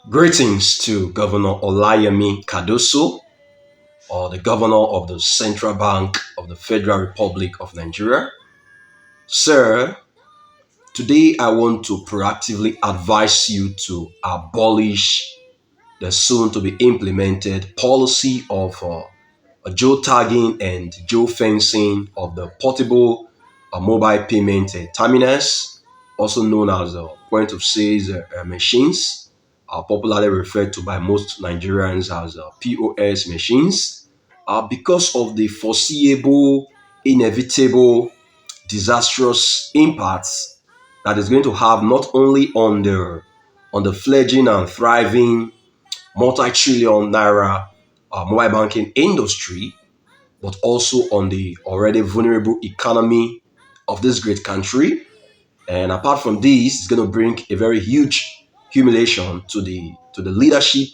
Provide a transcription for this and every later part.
Greetings to Governor Olayemi Kadoso, or the Governor of the Central Bank of the Federal Republic of Nigeria. Sir, today I want to proactively advise you to abolish the soon to be implemented policy of geotagging and geofencing of the portable mobile payment terminals, also known as point of sales machines, popularly referred to by most Nigerians as POS machines, because of the foreseeable, inevitable, disastrous impacts that is going to have not only on the fledgling and thriving multi-trillion naira mobile banking industry, but also on the already vulnerable economy of this great country. And apart from this, it's going to bring a very huge humiliation to the leadership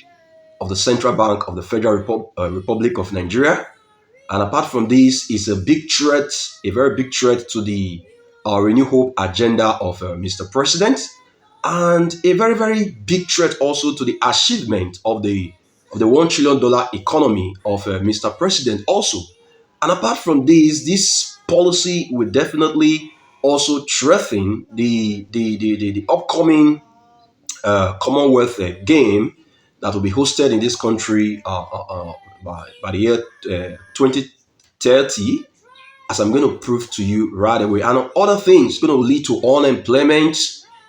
of the Central Bank of the Federal Republic of Nigeria. And apart from this, it's a big threat, a very big threat to the Renew Hope agenda of Mr. President, and a very, very big threat also to the achievement of the $1 trillion economy of Mr. President also. And apart from this policy will definitely also threaten the upcoming Commonwealth game that will be hosted in this country by the year 2030, as I'm going to prove to you right away. And other things, it's going to lead to unemployment.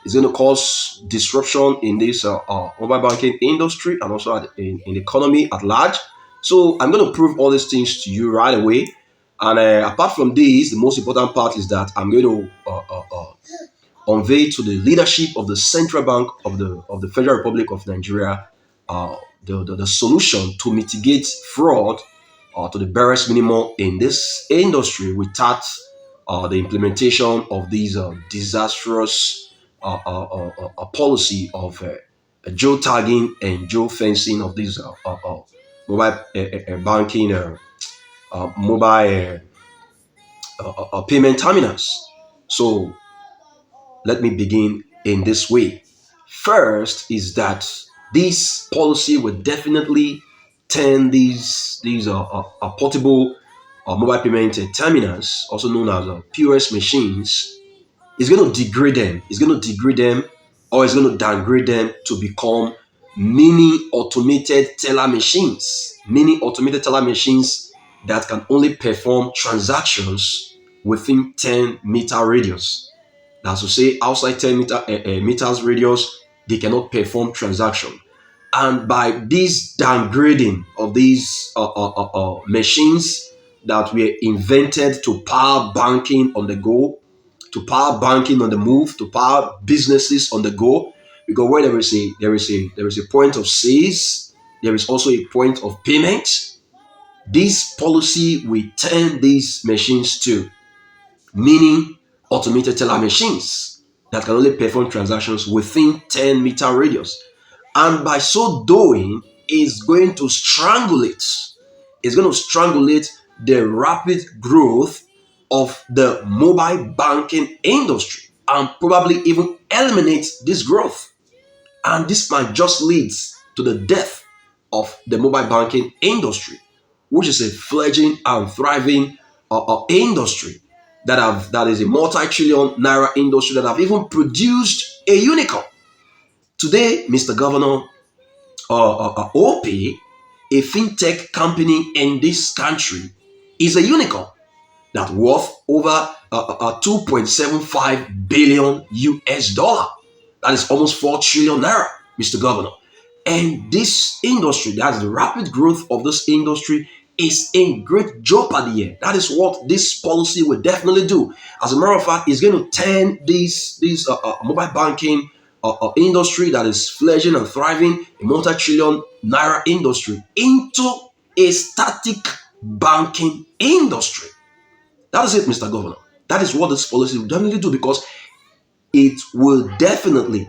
It's going to cause disruption in this mobile banking industry and also in the economy at large. So I'm going to prove all these things to you right away. And apart from this, the most important part is that I'm going to convey to the leadership of the Central Bank of the Federal Republic of Nigeria the solution to mitigate fraud to the barest minimum in this industry without the implementation of these disastrous policy of geotagging and geofencing of these mobile banking mobile payment terminals. So let me begin in this way. First is that this policy will definitely turn these portable mobile payment terminals, also known as POS machines, is going to degrade them. It's going to degrade them, or it's going to downgrade them to become mini automated teller machines. Mini automated teller machines that can only perform transactions within 10-meter radius. That's to say, outside 10 meters radius, they cannot perform transaction. And by this downgrading of these machines that were invented to power banking on the go, to power banking on the move, to power businesses on the go, because where there is a point of sales, there is also a point of payment. This policy will turn these machines to meaning automated teller machines that can only perform transactions within 10-meter radius. And by so doing, it's going to strangulate. It's going to strangulate the rapid growth of the mobile banking industry and probably even eliminate this growth. And this might just lead to the death of the mobile banking industry, which is a fledgling and thriving industry that is a multi-trillion naira industry that have even produced a unicorn. Today, Mr. Governor, Opay, a fintech company in this country, is a unicorn that worth over 2.75 billion US dollar. That is almost 4 trillion naira, Mr. Governor. And this industry, that's the rapid growth of this industry, is in great jeopardy here. That is what this policy will definitely do. As a matter of fact, it's going to turn this mobile banking industry that is fledgling and thriving, a multi-trillion naira industry, into a static banking industry. That is it, Mr. Governor. That is what this policy will definitely do, because it will definitely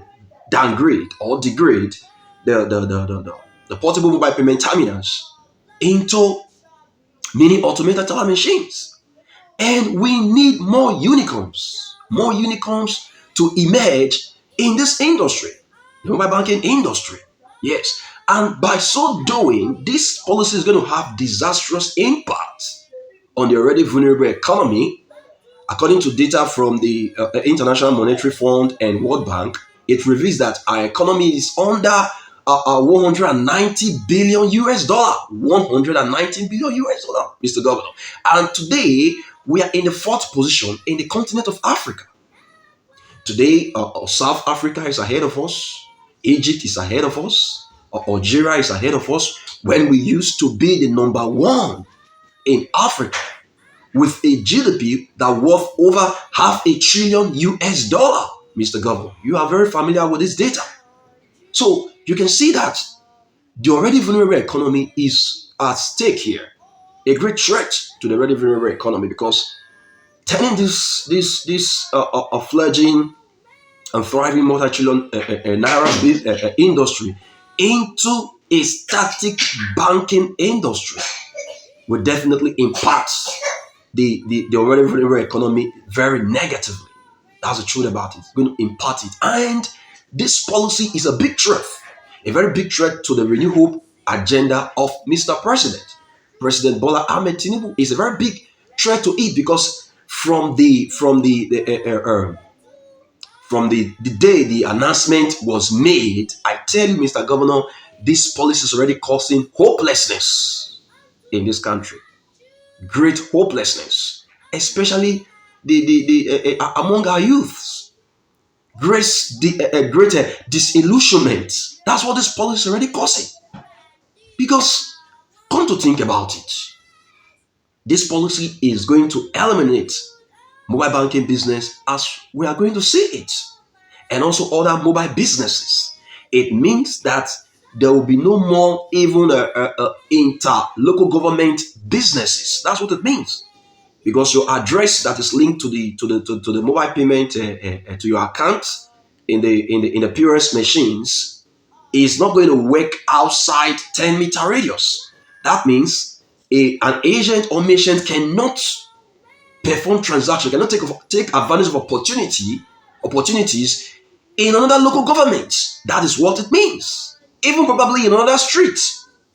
downgrade or degrade the portable mobile payment terminals into mini automated teller machines. And we need more unicorns to emerge in this industry, the mobile banking industry. Yes. And by so doing, this policy is going to have disastrous impact on the already vulnerable economy. According to data from the International Monetary Fund and World Bank, it reveals that our economy is under 190 billion US dollar. 190 billion US dollar, Mr. Governor. And today, we are in the fourth position in the continent of Africa. Today, South Africa is ahead of us. Egypt is ahead of us. Algeria is ahead of us when we used to be the number one in Africa with a GDP that worth over half a trillion US dollar, Mr. Governor. You are very familiar with this data. So you can see that the already vulnerable economy is at stake here. A great threat to the already vulnerable economy because turning this fledgling and thriving multi-trillion naira industry into a static banking industry will definitely impact the already vulnerable economy very negatively. That's the truth about it. It's going to impact it. And this policy is a big threat, a very big threat to the Renew Hope agenda of Mr. President. President Bola Ahmed Tinubu is a very big threat to it because from the day the announcement was made, I tell you, Mr. Governor, this policy is already causing hopelessness in this country. Great hopelessness, especially among our youths. Great disillusionment. That's what this policy is already causing. Because, come to think about it, this policy is going to eliminate mobile banking business as we are going to see it, and also other mobile businesses. It means that there will be no more even inter local government businesses. That's what it means. Because your address that is linked to the mobile payment to your account in the POS machines is not going to work outside 10-meter radius. That means an agent or merchant cannot perform transaction, cannot take advantage of opportunities in another local government. That is what it means. Even probably in another street.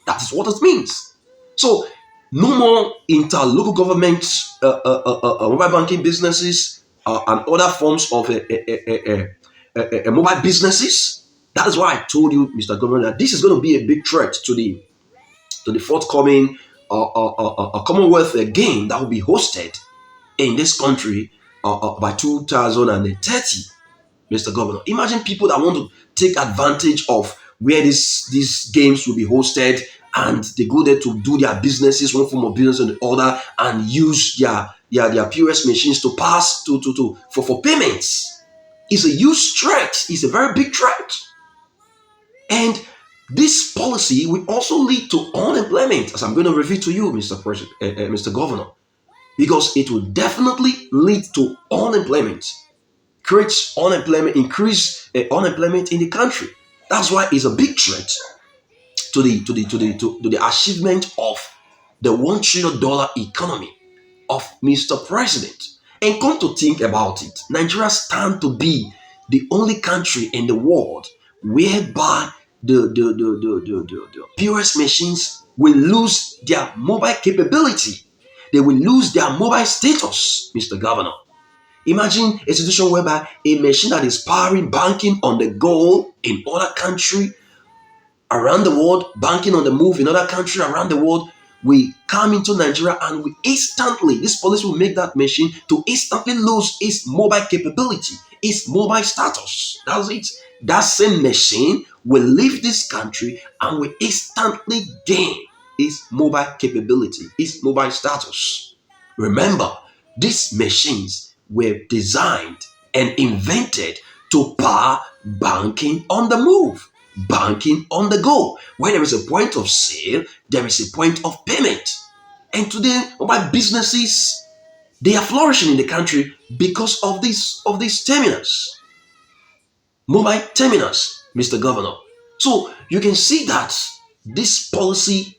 That is what it means. So no more inter-local government mobile banking businesses and other forms of mobile businesses. That is why I told you, Mr. Governor, that this is going to be a big threat to the forthcoming Commonwealth game that will be hosted in this country by 2030, Mr. Governor. Imagine people that want to take advantage of where these games will be hosted and they go there to do their businesses, one form of business or the other, and use their POS machines to pass for payments. It's a huge threat. It's a very big threat. And this policy will also lead to unemployment, as I'm going to reveal to you, Mr. Governor, because it will definitely lead to unemployment, creates unemployment, increase unemployment in the country. That's why it's a big threat to the achievement of the $1 trillion economy of Mr. President. And come to think about it, Nigeria stands to be the only country in the world whereby the POS machines will lose their mobile capability. They will lose their mobile status, Mr. Governor. Imagine a situation whereby a machine that is powering banking on the go in other country around the world, banking on the move in other country around the world, we come into Nigeria and this policy will make that machine to instantly lose its mobile capability, its mobile status. That's it. That same machine will leave this country and will instantly gain its mobile capability, its mobile status. Remember, these machines were designed and invented to power banking on the move, banking on the go. When there is a point of sale, there is a point of payment. And today, mobile businesses, they are flourishing in the country because of these terminals, mobile terminals, Mr. Governor. So you can see that this policy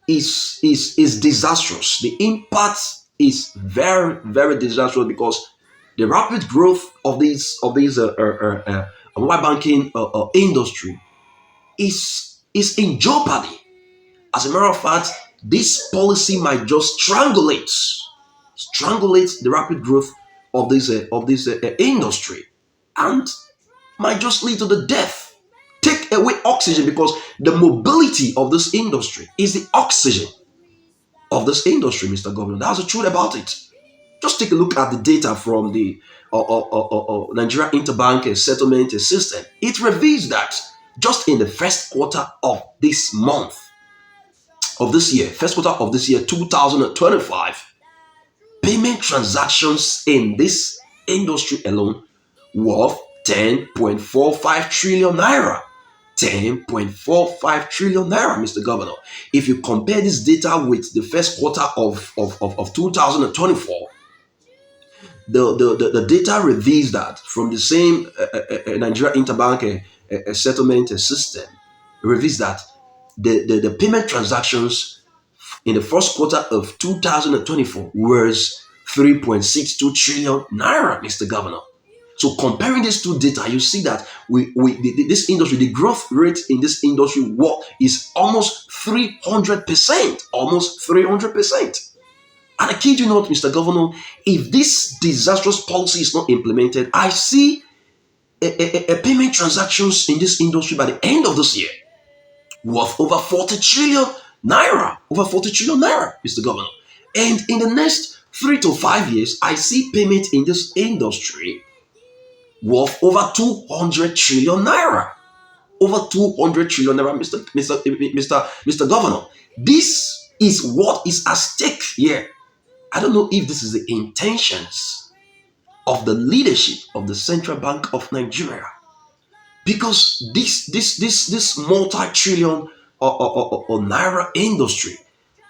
is disastrous. The impact is very, very disastrous because the rapid growth of these mobile banking industry is in jeopardy. As a matter of fact, this policy might just strangulate the rapid growth of this industry, and might just lead to the death. Take away oxygen, because the mobility of this industry is the oxygen of this industry, Mr. Governor. That's the truth about it. Just take a look at the data from the Nigeria Interbank Settlement System. It reveals that just in the first quarter of this month, of this year, first quarter of this year, 2025, payment transactions in this industry alone worth 10.45 trillion naira. 10.45 trillion naira, Mr. Governor. If you compare this data with the first quarter of 2024, the data reveals that from the same Nigeria Interbank settlement system, reveals that the payment transactions in the first quarter of 2024 was 3.62 trillion naira, Mr. Governor. So comparing these two data, you see that this industry, the growth rate in this industry is almost 300%, almost 300%. And I kid you not, Mr. Governor, if this disastrous policy is not implemented, I see a payment transactions in this industry by the end of this year worth over 40 trillion naira, Mr. Governor. And in the next 3 to 5 years, I see payment in this industry worth over 200 trillion naira. Over 200 trillion naira, Mr. Governor. This is what is at stake here. I don't know if this is the intentions of the leadership of the Central Bank of Nigeria, because this multi-trillion or naira industry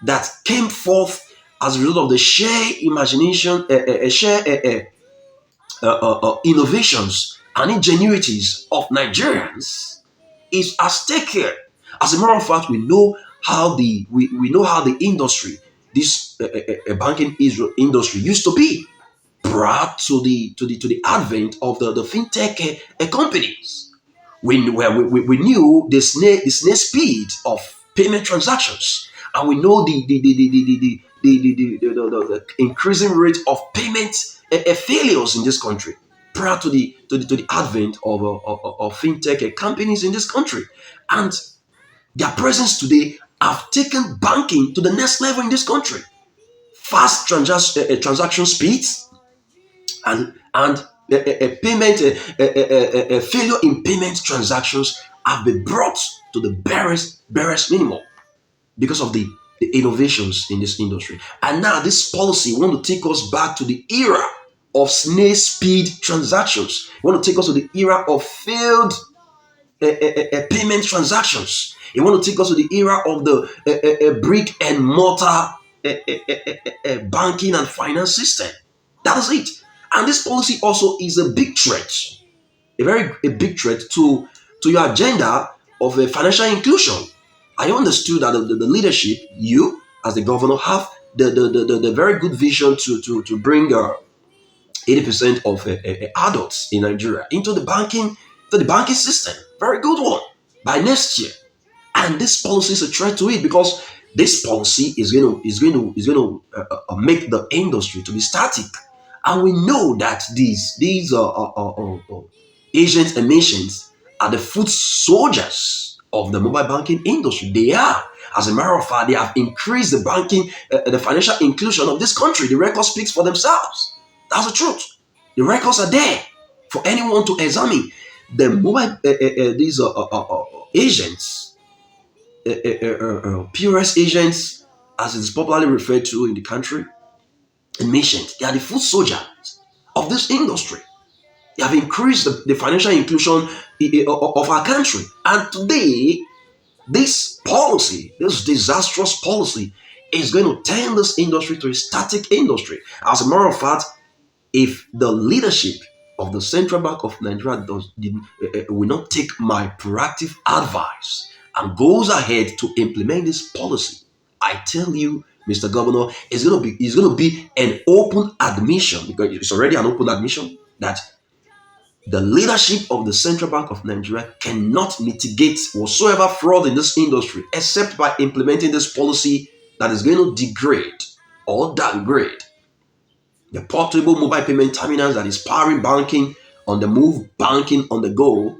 that came forth as a result of the sheer imagination, innovations and ingenuities of Nigerians is at stake here. As a matter of fact, we know how the industry, this banking industry used to be prior to the advent of the fintech companies. We knew the snail speed of payment transactions, and we know the increasing rate of payment failures in this country prior to the advent of fintech companies in this country. And their presence today have taken banking to the next level in this country. Fast transaction speeds and a payment a failure in payment transactions have been brought to the barest minimum because of the innovations in this industry. And now this policy want to take us back to the era of snail speed transactions. We want to take us to the era of failed payment transactions. You want to take us to the era of the brick and mortar banking and finance system. That is it. And this policy also is a big threat, a big threat to your agenda of financial inclusion. I understood that the leadership, you as the governor, have the very good vision to bring 80% of adults in Nigeria into the banking system. Very good one by next year. And this policy is a threat to it, because this policy is going to make the industry to be static. And we know that these agents and nations are the foot soldiers of the mobile banking industry. They are. As a matter of fact, they have increased the financial inclusion of this country. The record speaks for themselves. That's the truth. The records are there for anyone to examine. The mobile these agents, POS agents, as it is popularly referred to in the country and nations, they are the foot soldiers of this industry. They have increased the financial inclusion of our country. And today, this policy, this disastrous policy, is going to turn this industry to a static industry. As a matter of fact, if the leadership of the Central Bank of Nigeria will not take my proactive advice and goes ahead to implement this policy, I tell you, Mr. Governor, it's going to be an open admission, because it's already an open admission, that The leadership of the Central Bank of Nigeria cannot mitigate whatsoever fraud in this industry except by implementing this policy that is going to degrade or downgrade the portable mobile payment terminals that is powering banking on the move, banking on the go,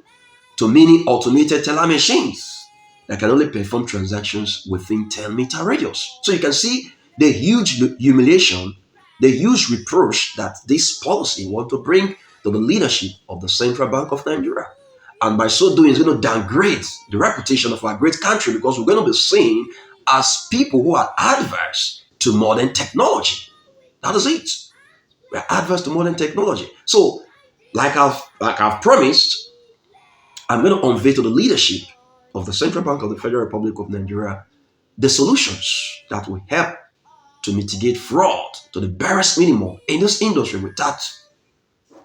to many automated teller machines that can only perform transactions within 10-meter radius. So you can see the huge humiliation, the huge reproach that this policy want to bring to the leadership of the Central Bank of Nigeria. And by so doing, it's going to downgrade the reputation of our great country, because we're going to be seen as people who are adverse to modern technology. That is it. We're adverse to modern technology. So, like I've promised, I'm going to unveil to the leadership of the Central Bank of the Federal Republic of Nigeria the solutions that will help to mitigate fraud to the barest minimum in this industry without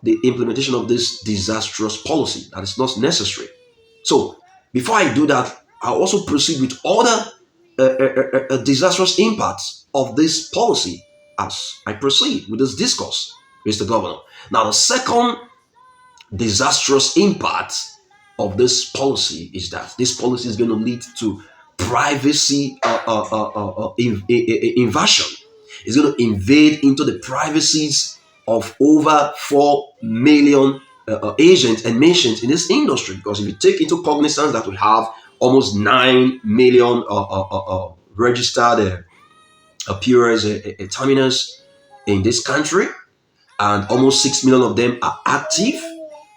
the implementation of this disastrous policy that is not necessary. So, before I do that, I'll also proceed with other disastrous impacts of this policy as I proceed with this discourse, Mr. Governor. Now, the second disastrous impact of this policy is that this policy is going to lead to privacy invasion. It's going to invade into the privacies of over 4 million agents and merchants in this industry. Because if you take into cognizance that we have almost 9 million registered POS terminals in this country, and almost 6 million of them are active.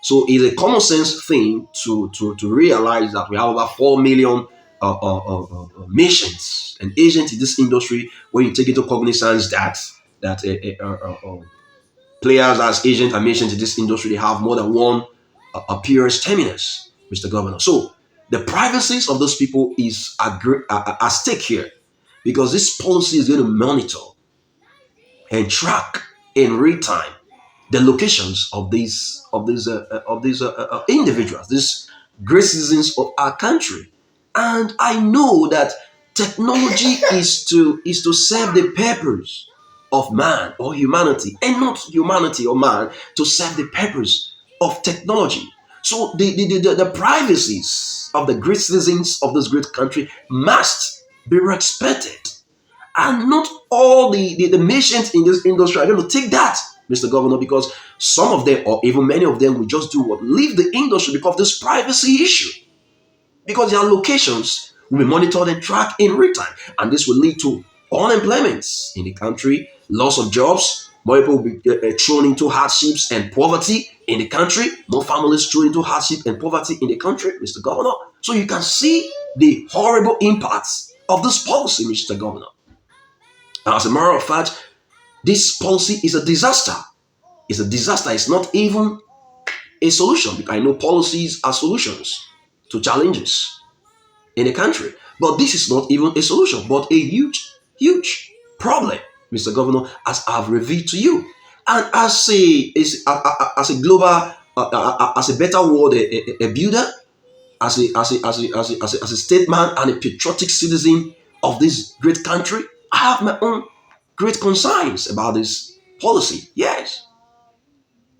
So it's a common sense thing to realize that we have over 4 million merchants and agents in this industry, when you take into cognizance that players as agents and merchants in this industry, they have more than one POS terminus, Mr. Governor. So the privacies of those people is at stake here, because this policy is going to monitor and track in real time the locations of these individuals, these great citizens of our country. And I know that technology is to serve the purpose of man or humanity, and not humanity or man to serve the purpose of technology. So the privacies of the great citizens of this great country must be respected. And not all the merchants in this industry are going to take that, Mr. Governor, because some of them, or even many of them, will just do what? Leave the industry because of this privacy issue. Because their locations will be monitored and tracked in real time. And this will lead to unemployment in the country, loss of jobs, more people will be thrown into hardships and poverty in the country, more families thrown into hardship and poverty in the country, Mr. Governor. So you can see the horrible impacts of this policy, Mr. Governor. And as a matter of fact, this policy is a disaster. It's a disaster. It's not even a solution, because I know policies are solutions to challenges in a country. But this is not even a solution, but a huge, huge problem, Mr. Governor, as I've revealed to you. And as a global, as a better world, a builder, as a statesman and a patriotic citizen of this great country, I have my own great concerns about this policy. Yes.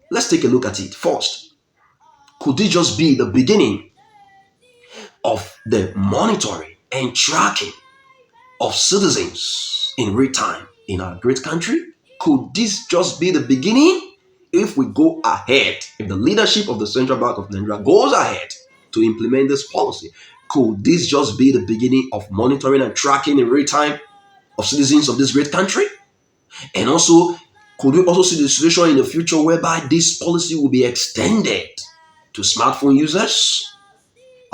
Let's take a look at it first. Could it just be the beginning of the monitoring and tracking of citizens in real time in our great country? Could this just be the beginning? If we go ahead, if the leadership of the Central Bank of Nigeria goes ahead to implement this policy, could this just be the beginning of monitoring and tracking in real time of citizens of this great country? And also, could we also see the situation in the future whereby this policy will be extended to smartphone users?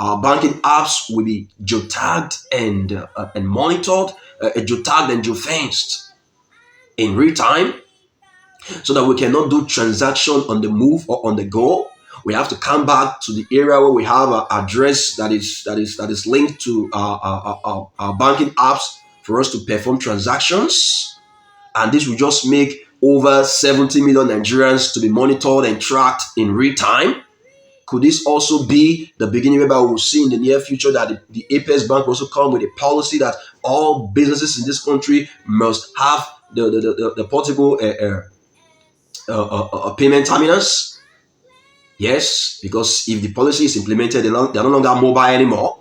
Our banking apps will be geotagged and monitored, geotagged and geofenced in real time, so that we cannot do transaction on the move or on the go. We have to come back to the area where we have an address that is linked to our banking apps for us to perform transactions. And this will just make over 70 million Nigerians to be monitored and tracked in real time. Could this also be the beginning whereby we'll see in the near future that the Apex Bank will also come with a policy that all businesses in this country must have the portable payment terminals Yes, because if the policy is implemented, they're no longer mobile anymore.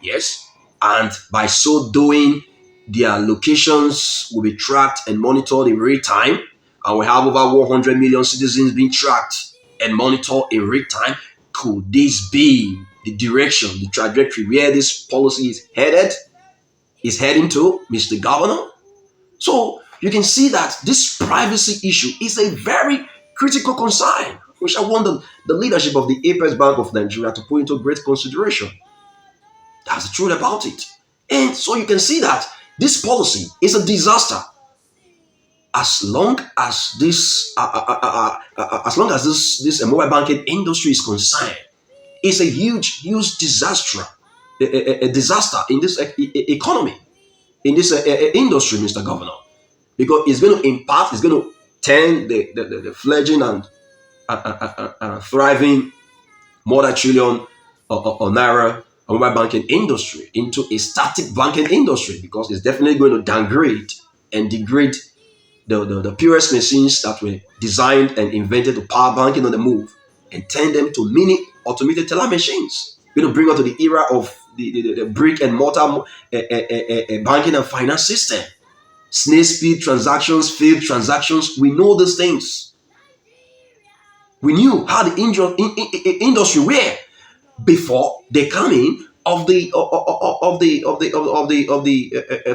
Yes, and by so doing, their locations will be tracked and monitored in real time. And we have over 100 million citizens being tracked and monitored in real time. Could this be the direction, the trajectory where this policy is heading to, Mr. Governor? So you can see that this privacy issue is a very critical concern, which I want the leadership of the Apex Bank of Nigeria to put into great consideration. That's the truth about it. And so you can see that this policy is a disaster as long as this mobile banking industry is concerned. It's a huge a disaster in this economy, in this industry, Mr. Governor, because it's going to impact, it's going to turn the fledgling and thriving multi-trillion naira mobile banking industry into a static banking industry, because it's definitely going to downgrade and degrade the purest machines that were designed and invented to power banking on the move and turn them to mini automated teller machines. We're going to bring us to the era of the brick and mortar banking and finance system. Snail speed transactions, failed transactions. We know these things. We knew how the industry were before the coming of the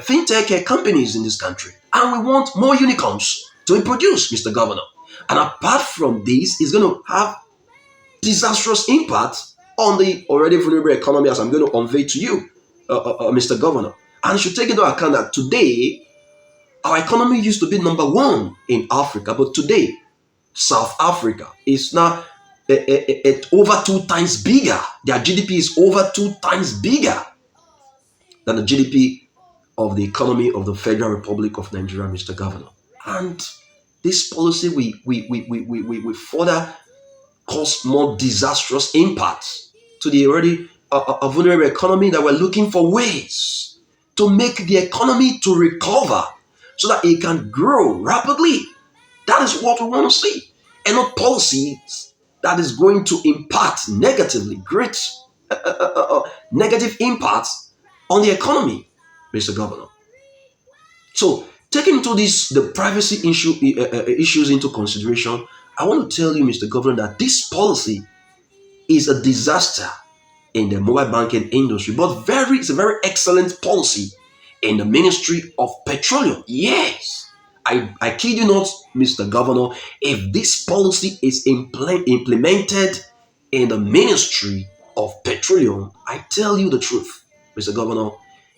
fintech companies in this country, and we want more unicorns to be produced, Mr. Governor. And apart from this, it's going to have disastrous impact on the already vulnerable economy, as I'm going to convey to you, Mr. Governor. And you should take into account that today our economy used to be number one in Africa, but today South Africa is now over 2 times bigger. Their GDP is over 2 times bigger than the GDP of the economy of the Federal Republic of Nigeria, Mr. Governor. And this policy we further cause more disastrous impacts to the already vulnerable economy, that we're looking for ways to make the economy to recover so that it can grow rapidly. That is what we want to see, and not policies that is going to impact negatively, great negative impacts on the economy, Mr. Governor. So, taking into this the privacy issues into consideration, I want to tell you, Mr. Governor, that this policy is a disaster in the mobile banking industry, but it's a very excellent policy in the Ministry of Petroleum. Yes, I kid you not, Mr. Governor, if this policy is implemented in the Ministry of Petroleum, I tell you the truth, Mr. Governor,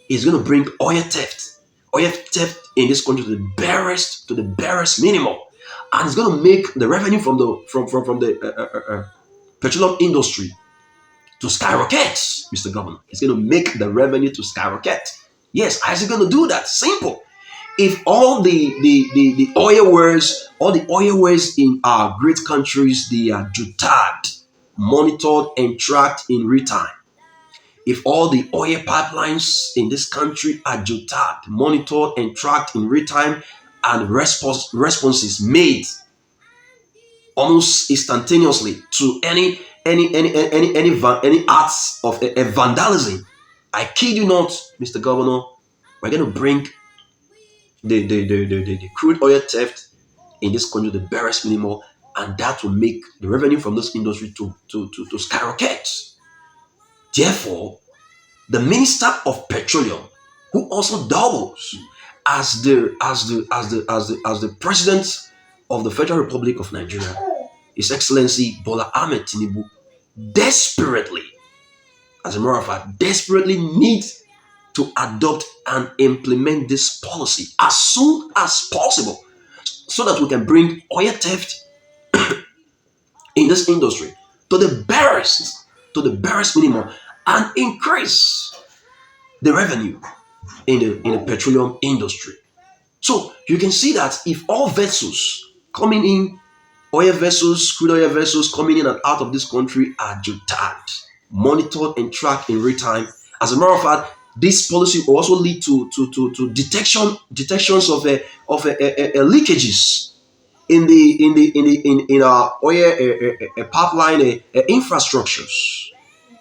it's going to bring oil theft in this country to the barest minimum, and it's going to make the revenue from the petroleum industry to skyrocket, Mr. Governor. It's going to make the revenue to skyrocket. Yes, how's it going to do that? Simple. If all the oil wells in our great countries, they are jutagged, monitored and tracked in real time. If all the oil pipelines in this country are jutagged, monitored and tracked in real time, and responses made almost instantaneously to any acts of a vandalism, I kid you not, Mr. Governor, we're going to bring the crude oil theft in this country to the barest minimum, and that will make the revenue from this industry to skyrocket. Therefore, the Minister of Petroleum, who also doubles as the President of the Federal Republic of Nigeria, His Excellency Bola Ahmed Tinubu, desperately, as a matter of fact, desperately needs to adopt and implement this policy as soon as possible, so that we can bring oil theft in this industry to the barest minimum, and increase the revenue in the petroleum industry. So you can see that if all vessels coming in, oil vessels, crude oil vessels coming in and out of this country are tagged, monitored and tracked in real time. As a matter of fact, this policy will also lead to detections of leakages in our oil pipeline infrastructures,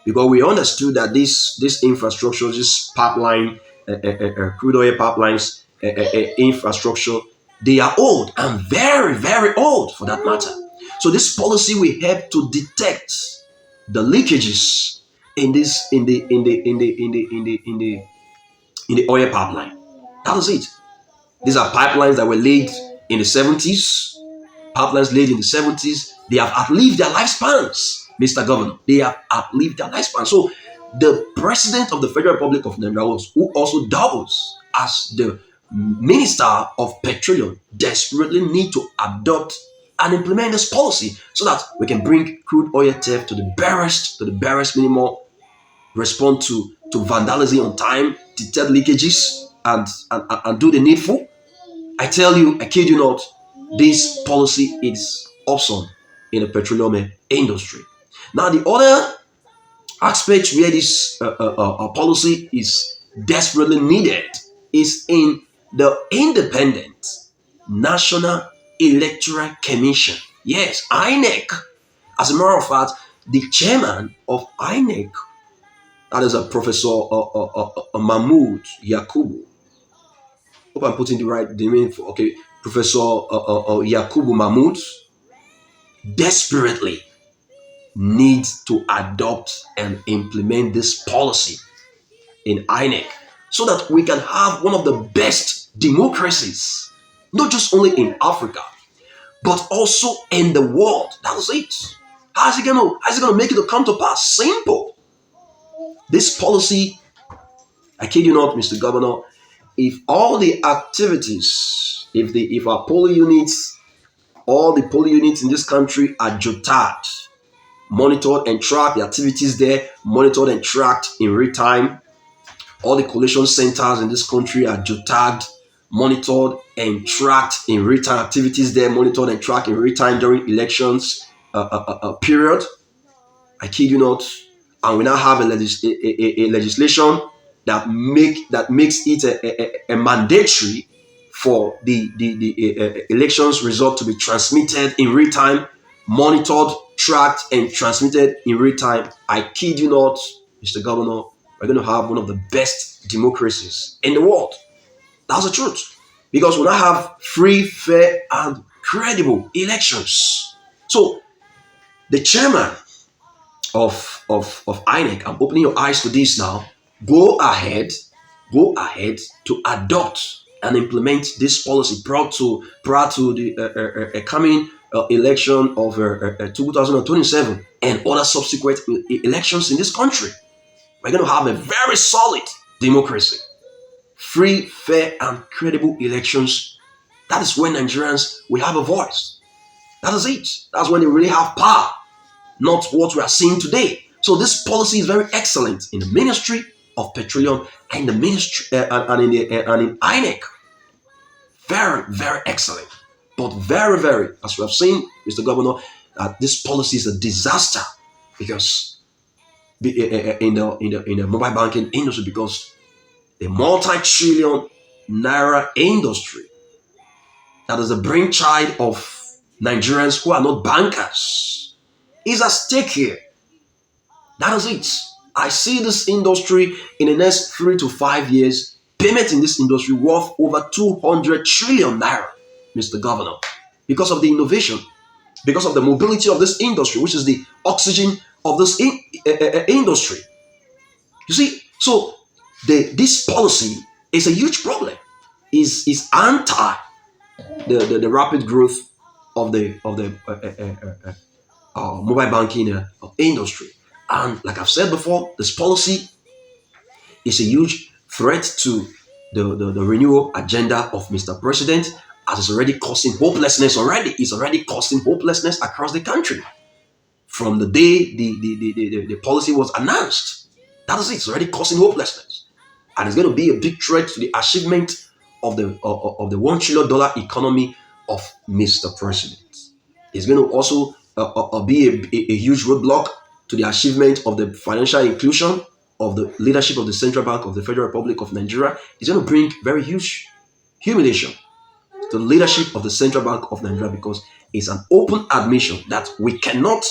because we understood that this infrastructure, this pipeline, crude oil pipelines infrastructure, they are old and very very old for that matter. So this policy will help to detect the leakages in this in the oil pipeline. That is it. These are pipelines that were laid in the 70s. Pipelines laid in the 70s. They have outlived their lifespans, Mr. Governor. They have outlived their lifespan. So the president of the Federal Republic of Nigeria, who also doubles as the minister of petroleum, desperately need to adopt and implement this policy so that we can bring crude oil theft to the barest minimum, respond to vandalism on time, detect leakages, and do the needful. I tell you, I kid you not, this policy is awesome in the petroleum industry. Now, the other aspect where this policy is desperately needed is in the independent National Electoral Commission. Yes, INEC. As a matter of fact, the chairman of INEC, that is a Professor Mahmoud Yakubu. Hope I'm putting the name for, okay, Professor Yakubu Mahmoud, desperately needs to adopt and implement this policy in INEC so that we can have one of the best democracies, not just only in Africa, but also in the world. That was it. How's it gonna make it to come to pass? Simple. This policy, I kid you not, Mr. Governor, if all the activities, if our polling units, all the polling units in this country are jotted, monitored and tracked, the activities there monitored and tracked in real time, all the collation centers in this country are jotted, monitored and tracked in real time, activities there monitored and tracked in real time during elections period. I kid you not. And we now have a legislation that makes it a mandatory for the elections result to be transmitted in real time, monitored, tracked, and transmitted in real time. I kid you not, Mr. Governor, we're going to have one of the best democracies in the world. That's the truth. Because we now have free, fair, and credible elections. So the chairman of INEC, I'm opening your eyes to this now. Go ahead to adopt and implement this policy prior to the coming election of 2027 and other subsequent elections in this country. We're going to have a very solid democracy, free, fair, and credible elections. That is when Nigerians will have a voice. That is it. That's when they really have power, not what we are seeing today. So this policy is very excellent in the Ministry of Petroleum and the ministry and in INEC. Very, very excellent. But very, very, as we have seen, Mr. Governor, this policy is a disaster because in the mobile banking industry, because the multi-trillion naira industry that is a brainchild of Nigerians who are not bankers is at stake here. That is it. I see this industry in the next 3 to 5 years, payment in this industry worth over 200 trillion naira, Mr. Governor, because of the innovation, because of the mobility of this industry, which is the oxygen of this industry. You see, so this policy is a huge problem. Is anti the rapid growth of the mobile banking industry. And like I've said before, this policy is a huge threat to the renewal agenda of Mr. President, as it's already causing hopelessness already. It's already causing hopelessness across the country from the day the policy was announced. That is it. It's already causing hopelessness. And it's going to be a big threat to the achievement of the $1 trillion economy of Mr. President. It's going to also be a huge roadblock to the achievement of the financial inclusion of the leadership of the Central Bank of the Federal Republic of Nigeria. It's going to bring very huge humiliation to the leadership of the Central Bank of Nigeria, because it's an open admission that we cannot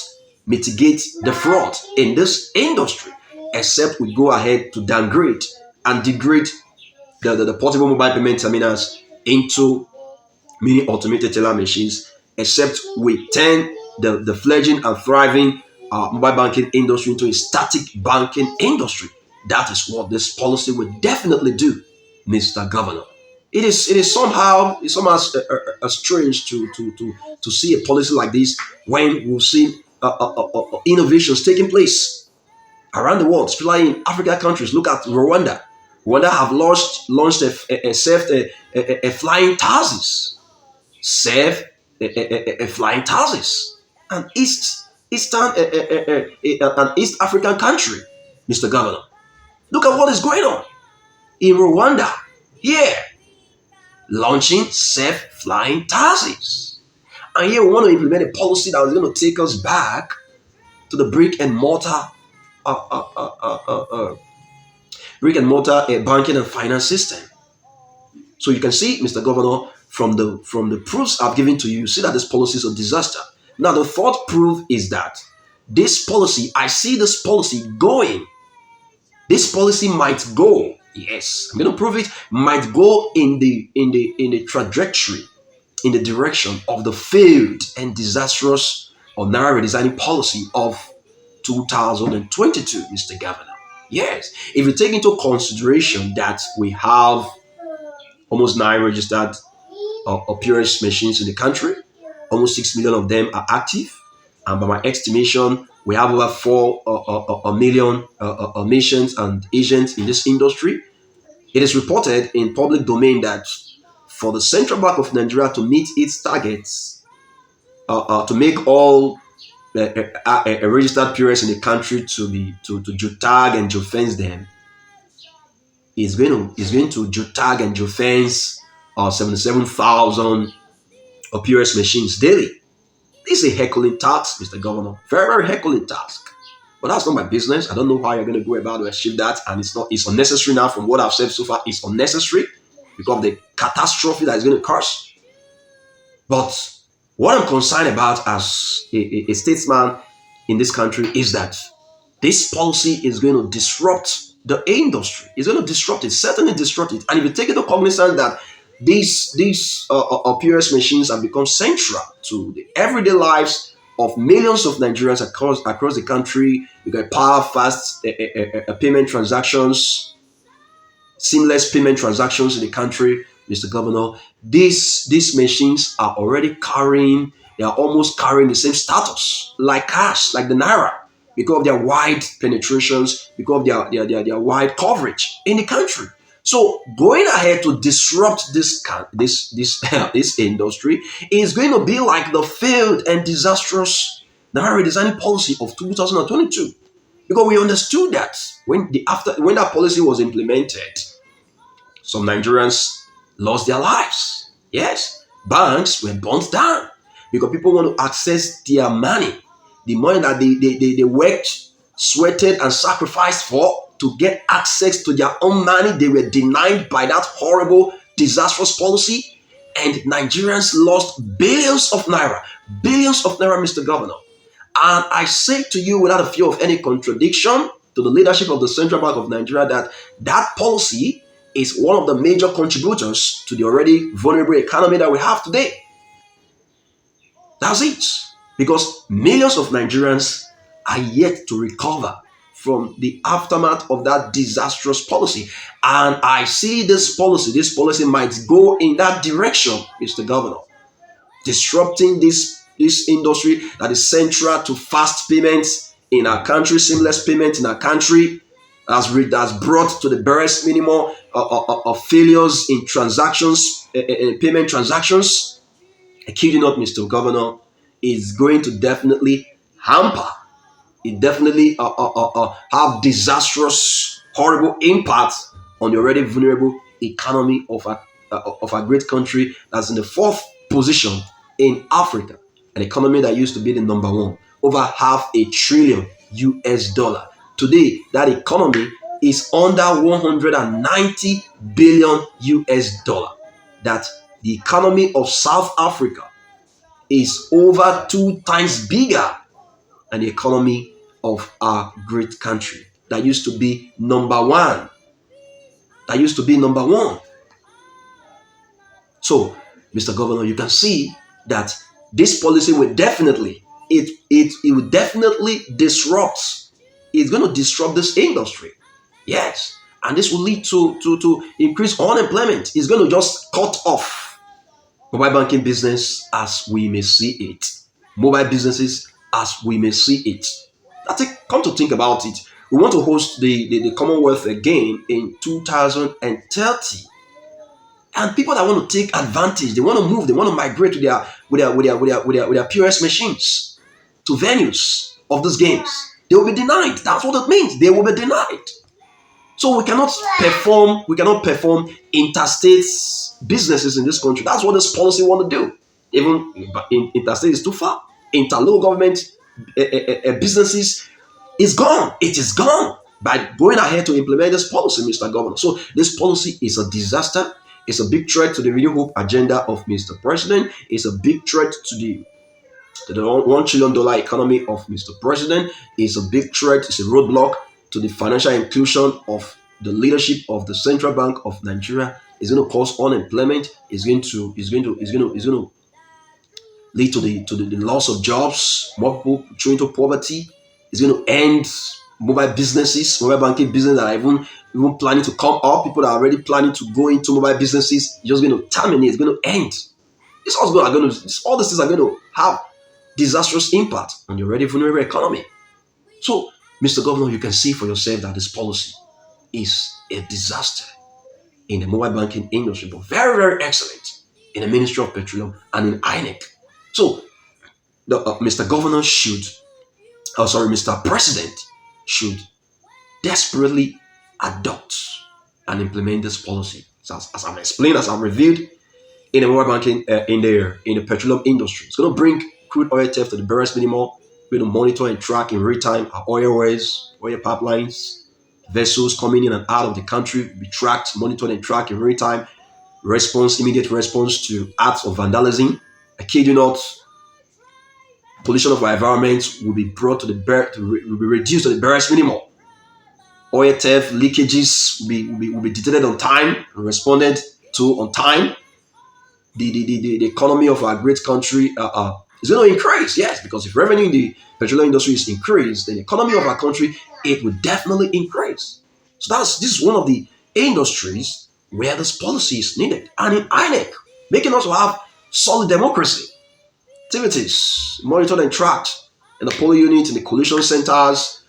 mitigate the fraud in this industry except we go ahead to downgrade and degrade the portable mobile payment terminals into mini automated teller machines, except we turn the fledgling and thriving mobile banking industry into a static banking industry. That is what this policy will definitely do, Mr. Governor. It is somehow strange to see a policy like this when we've seen innovations taking place around the world, especially in African countries. Look at Rwanda. Rwanda have launched a flying taxis, serve a flying taxis, an an East African country, Mr. Governor. Look at what is going on in Rwanda. Here, launching self-flying taxis. And here we want to implement a policy that is going to take us back to the uh, uh, uh, uh, uh, uh, brick and mortar banking and finance system. So you can see, Mr. Governor, from the proofs I've given to you, you see that this policy is a disaster. Now, the fourth proof is that this policy, I see this policy going. This policy might go. Yes, I'm going to prove it. Might go in the trajectory, in the direction of the failed and disastrous or naira redesigning policy of 2022, Mr. Governor. Yes, if you take into consideration that we have almost nine registered POS machines in the country, almost 6 million of them are active, and by my estimation, we have over 4 million merchants and agents in this industry. It is reported in public domain that for the Central Bank of Nigeria to meet its targets, to make all a registered POS in the country to geotag and geofence them, is going to geotag and geofence 77,000 POS machines daily. This is a heckling task, Mr. Governor. Very, very heckling task. But that's not my business. I don't know how you're going to go about to achieve that. And it's unnecessary now. From what I've said so far, it's unnecessary because of the catastrophe that is going to cause. But what I'm concerned about as a statesman in this country is that this policy is going to disrupt the industry. It's going to disrupt it, certainly disrupt it. And if you take into cognizance that these POS machines have become central to the everyday lives of millions of Nigerians across the country. You got power, fast payment transactions, seamless payment transactions in the country, Mr. Governor. These machines are already they are almost carrying the same status like cash, like the naira, because of their wide penetrations, because of their wide coverage in the country. So going ahead to disrupt this this industry is going to be like the failed and disastrous naira redesigning policy of 2022, because we understood that when that policy was implemented, some Nigerians lost their lives. Yes, banks were burnt down because people want to access their money, the money that they worked, sweated, and sacrificed for to get access to their own money. They were denied by that horrible, disastrous policy, and Nigerians lost billions of naira, Mr. Governor. And I say to you, without a fear of any contradiction, to the leadership of the Central Bank of Nigeria, that policy is one of the major contributors to the already vulnerable economy that we have today. That's it. Because millions of Nigerians are yet to recover from the aftermath of that disastrous policy. And I see this policy might go in that direction, Mr. Governor, disrupting this industry that is central to fast payments in our country, seamless payments in our country, that's brought to the barest minimum of failures in transactions, in payment transactions. I kid you not, Mr. Governor, is going to definitely hamper. It definitely have disastrous, horrible impact on the already vulnerable economy of a great country that's in the fourth position in Africa, an economy that used to be the number one, over $500 billion US. Today, that economy is under 190 billion US. That The economy of South Africa is over 2 times bigger than the economy of our great country that used to be number one. That used to be number one. So, Mr. Governor, you can see that this policy will definitely it will definitely disrupt. It's going to disrupt this industry. Yes, and this will lead to increased unemployment. It's going to just cut off mobile banking business as we may see it. Mobile businesses as we may see it. Come to think about it. We want to host the Commonwealth again in 2030. And people that want to take advantage, they want to move, they want to migrate to their POS machines to venues of these games. They will be denied. That's what it means. They will be denied. So we cannot perform interstate businesses in this country. That's what this policy want to do. Even interstate is too far. Interlocal government businesses is gone. It is gone by going ahead to implement this policy, Mr. Governor. So this policy is a disaster. It's a big threat to the Renew Hope agenda of Mr. President. It's a big threat to the $1 trillion economy of Mr. President. It's a big threat. It's a roadblock to the financial inclusion of the leadership of the Central Bank of Nigeria. It's going to cause unemployment. It's going to lead to the loss of jobs. More people thrown into poverty. It's going to end mobile businesses, mobile banking business that are even planning to come up. People that are already planning to go into mobile businesses, just going to terminate. It's going to end. All these things are going to have disastrous impact on the already vulnerable economy. So, Mr. Governor, you can see for yourself that this policy is a disaster in the mobile banking industry, but very, very excellent in the Ministry of Petroleum and in INEC. So, Mr. Governor Mr. President should desperately adopt and implement this policy. So as I've explained, as I've reviewed, in the mobile banking, in the petroleum industry, it's going to bring crude oil theft to the barest minimal. We're going to monitor and track in real time our oil wells, oil pipelines, vessels coming in and out of the country will be tracked, monitored, and tracked in real time. Immediate response to acts of vandalism. I kid you not, pollution of our environment will be brought will be reduced to the barest minimal. Oil theft, leakages will be detected on time and responded to on time. The economy of our great country is going to increase, yes, because if revenue in the petroleum industry is increased, then the economy of our country, it will definitely increase. So this is one of the industries where this policy is needed. And in INEC, making us have solid democracy, activities monitored and tracked in the polling units, in the collation centers,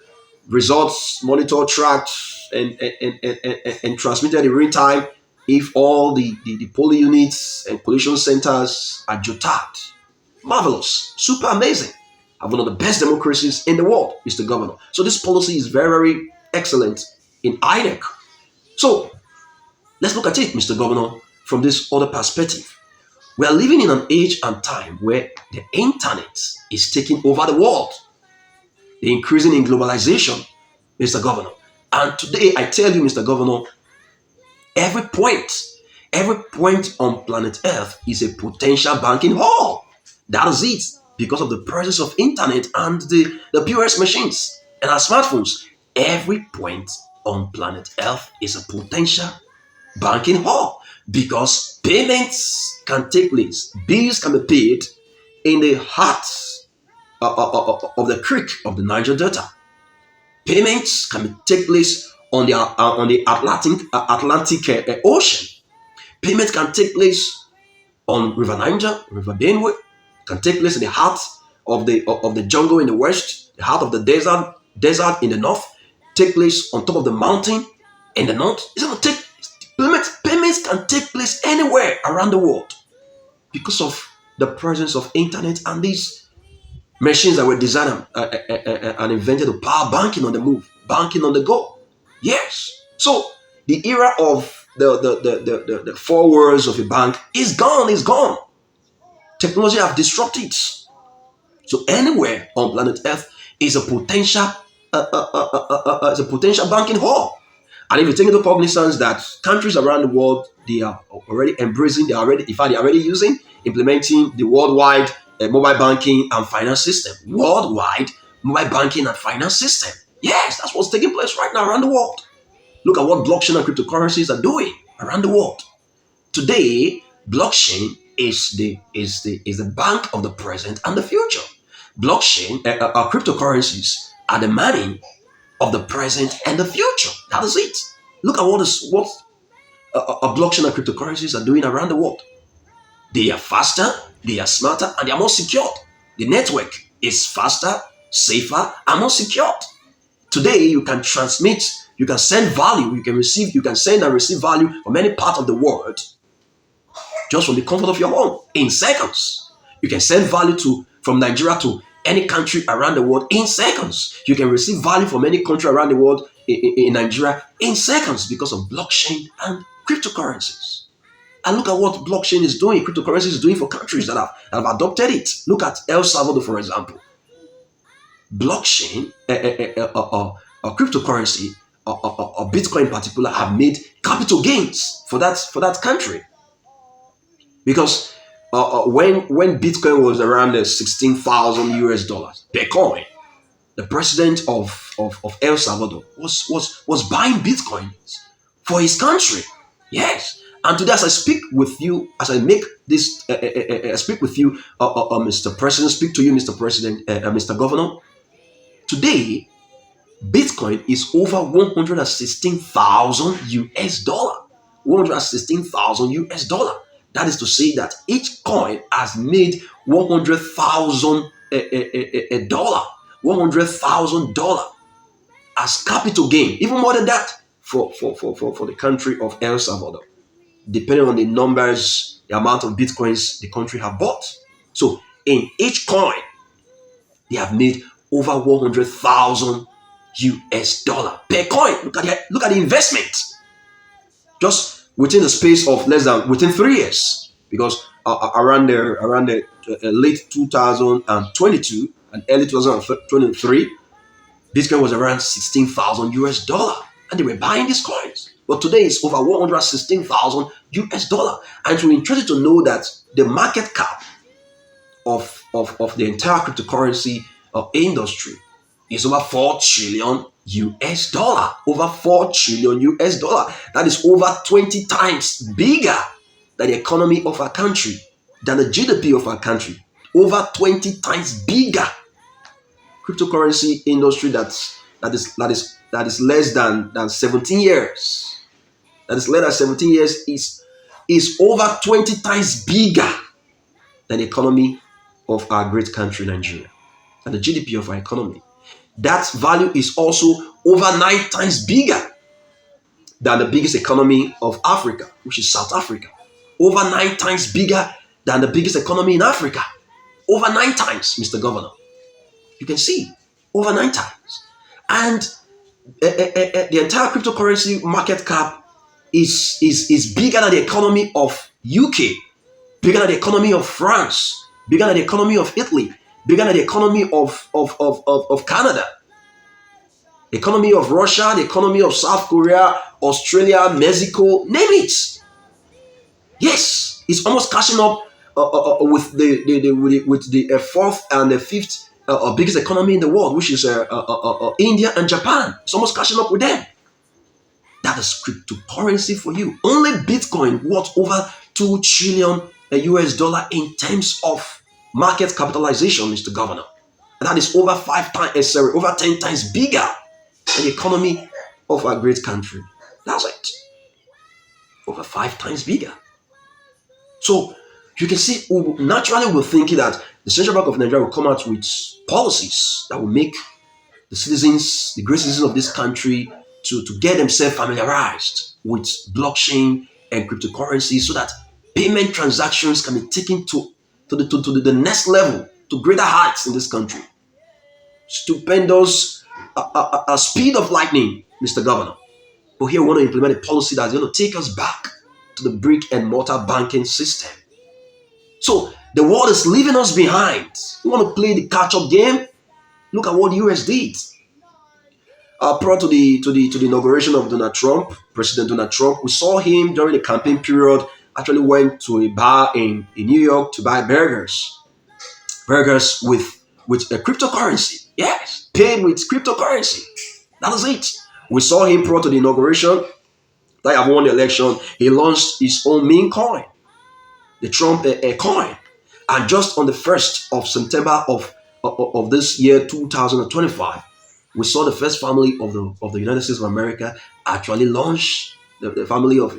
results monitored, tracked, and transmitted in real time. If all the polling units and collation centers are jotted, marvelous, super amazing. Have one of the best democracies in the world, Mr. Governor. So this policy is very, very excellent in INEC. So let's look at it, Mr. Governor, from this other perspective. We are living in an age and time where the internet is taking over the world. The increasing in globalization, Mr. Governor. And today, I tell you, Mr. Governor, every point on planet Earth is a potential banking hall. That is it, because of the presence of internet and the POS machines and our smartphones. Every point on planet Earth is a potential banking hall because payments can take place, bills can be paid in the heart of the creek of the Niger Delta. Payments can take place on the Atlantic Ocean. Payments can take place on River Niger, River Benue. Can take place in the heart of the jungle in the west, the heart of the desert in the north. Take place on top of the mountain in the north. It's going to take payments can take place anywhere around the world because of the presence of internet and these machines that were designed and invented to power banking on the move, banking on the go. Yes. So the era of the 4 words of a bank is gone. Is gone. Technology have disrupted. So anywhere on planet Earth is a potential banking hall. And if you take into cognizance that countries around the world, they are already embracing, they are already, in fact, they are already using, implementing the worldwide mobile banking and finance system. Worldwide mobile banking and finance system. Yes, that's what's taking place right now around the world. Look at what blockchain and cryptocurrencies are doing around the world. Today, blockchain is the bank of the present and the future. Blockchain, cryptocurrencies are the money of the present and the future. That is it. Look at what blockchain and cryptocurrencies are doing around the world. They are faster, they are smarter, and they are more secured. The network is faster, safer, and more secured. Today, you can transmit, you can send value, you can send and receive value from any part of the world just from the comfort of your home in seconds. You can send value from Nigeria to any country around the world in seconds. You can receive value from any country around the world in Nigeria in seconds because of blockchain and cryptocurrencies. And look at what blockchain is doing, cryptocurrency is doing for countries that have adopted it. Look at El Salvador, for example. Blockchain, cryptocurrency, Bitcoin in particular, have made capital gains for that country. Because when Bitcoin was around 16,000 US dollars per coin, the president of El Salvador was buying Bitcoins for his country. Yes. And today, as I speak with you, as I make this, I speak with you, Mr. President, speak to you, Mr. President, Mr. Governor. Today, Bitcoin is over 116,000 US dollar. 116,000 US dollar. That is to say that each coin has made $100,000 $100,000 as capital gain, even more than that for the country of El Salvador, depending on the numbers, the amount of bitcoins the country have bought. So in each coin, they have made over 100,000 US dollar per coin. Look at the investment. Just within the space of within 3 years, because around the late 2022 and early 2023, Bitcoin was around 16,000 US dollar, and they were buying these coins. But today it's over 116,000 US dollar, and it's interesting to know that the market cap of the entire cryptocurrency industry is over 4 trillion US dollar. Over 4 trillion US dollar. That is over 20 times bigger than the economy of our country, than the GDP of our country. Over 20 times bigger. Cryptocurrency industry that is less than 17 years. That is less than 17 years is over 20 times bigger than the economy of our great country, Nigeria, and the GDP of our economy. That value is also over 9 times bigger than the biggest economy of Africa, which is South Africa. Over 9 times bigger than the biggest economy in Africa. Over 9 times, Mr. Governor. You can see, over 9 times. And the entire cryptocurrency market cap is bigger than the economy of UK, bigger than the economy of France, bigger than the economy of Italy, bigger than the economy of Canada, the economy of Russia, the economy of South Korea, Australia, Mexico, name it. Yes, it's almost catching up with the fourth and the fifth biggest economy in the world, which is India and Japan. It's almost catching up with them. That is cryptocurrency for you. Only Bitcoin worth over 2 trillion US dollar in terms of market capitalization, Mr. Governor. And that is over 10 times bigger than the economy of our great country. That's it. Over 5 times bigger. So you can see, naturally we're thinking that the Central Bank of Nigeria will come out with policies that will make the citizens, the great citizens of this country, to get themselves familiarized with blockchain and cryptocurrency, so that payment transactions can be taken to the next level, to greater heights in this country. Stupendous speed of lightning, Mr. Governor. But here we want to implement a policy that's going to take us back to the brick and mortar banking system. So the world is leaving us behind. We want to play the catch-up game. Look at what the US did. prior to the inauguration of Donald Trump, President Donald Trump, we saw him during the campaign period. Actually, went to a bar in New York to buy burgers with a cryptocurrency. Yes, paid with cryptocurrency. That is it. We saw him prior to the inauguration. Like I won the election, he launched his own meme coin, the Trump coin. And just on the 1st of September of this year, 2025, we saw the first family of the United States of America actually launch the family of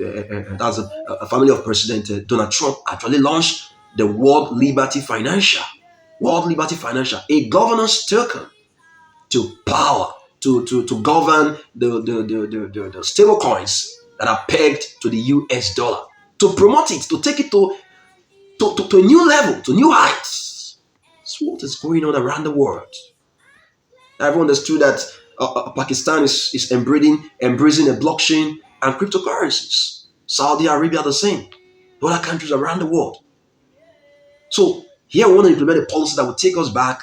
that's a family of President Donald Trump actually launched the World Liberty Financial, a governance token to power to govern the stable coins that are pegged to the US dollar, to promote it, to take it to a new level, to new heights. That's what is going on around the world. Everyone understood that Pakistan is embracing a blockchain and cryptocurrencies. Saudi Arabia the same. Other countries around the world. So here we want to implement a policy that will take us back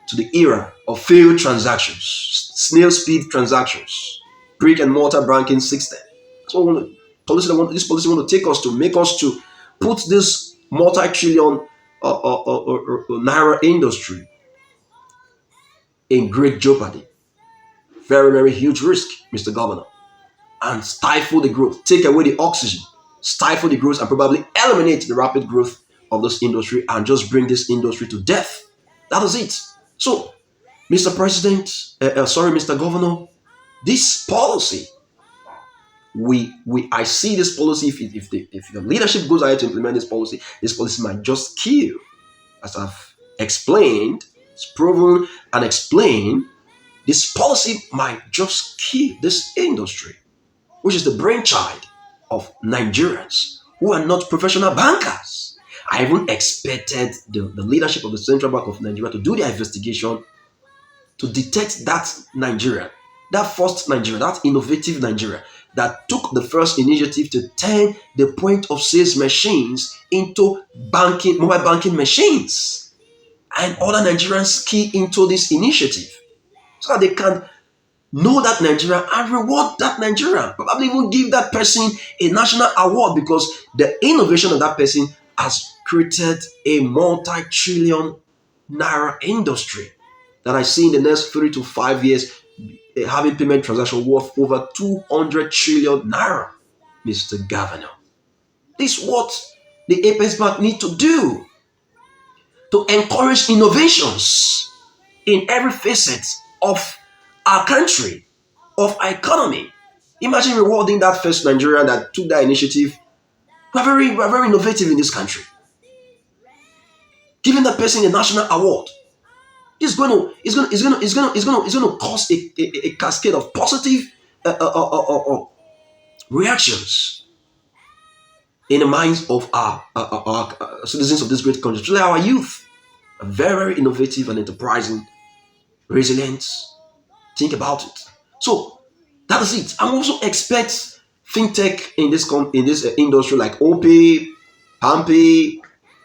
to the era of failed transactions, snail speed transactions, brick and mortar banking system. That's what we want to, this policy want to take us to, make us to put this multi-trillion naira industry in great jeopardy. Very, very huge risk, Mr. Governor. And stifle the growth, take away the oxygen, stifle the growth, and probably eliminate the rapid growth of this industry and just bring this industry to death. That is it. So, Mr. President, Mr. Governor, this policy, I see this policy. If the leadership goes ahead to implement this policy might just kill, as I've explained, it's proven and explained. This policy might just kill this industry, which is the brainchild of Nigerians who are not professional bankers. I even expected the leadership of the Central Bank of Nigeria to do their investigation to detect that Nigeria, that first Nigeria, that innovative Nigeria that took the first initiative to turn the point of sales machines into mobile banking machines. And other Nigerians key into this initiative so that they can know that Nigeria and reward that Nigerian. Probably even give that person a national award because the innovation of that person has created a multi-trillion naira industry that I see in the next 3 to 5 years having payment transaction worth over 200 trillion naira, Mr. Governor. This is what the Apex Bank need to do to encourage innovations in every facet of our country, of our economy. Imagine rewarding that first Nigerian that took that initiative. We're very innovative in this country. Giving that person a national award. It's going to cause a cascade of positive reactions in the minds of our citizens of this great country, especially our youth. Are very, very innovative and enterprising, resilient. Think about it. So that is it. I also expect fintech in this industry like Opay, Palmpay,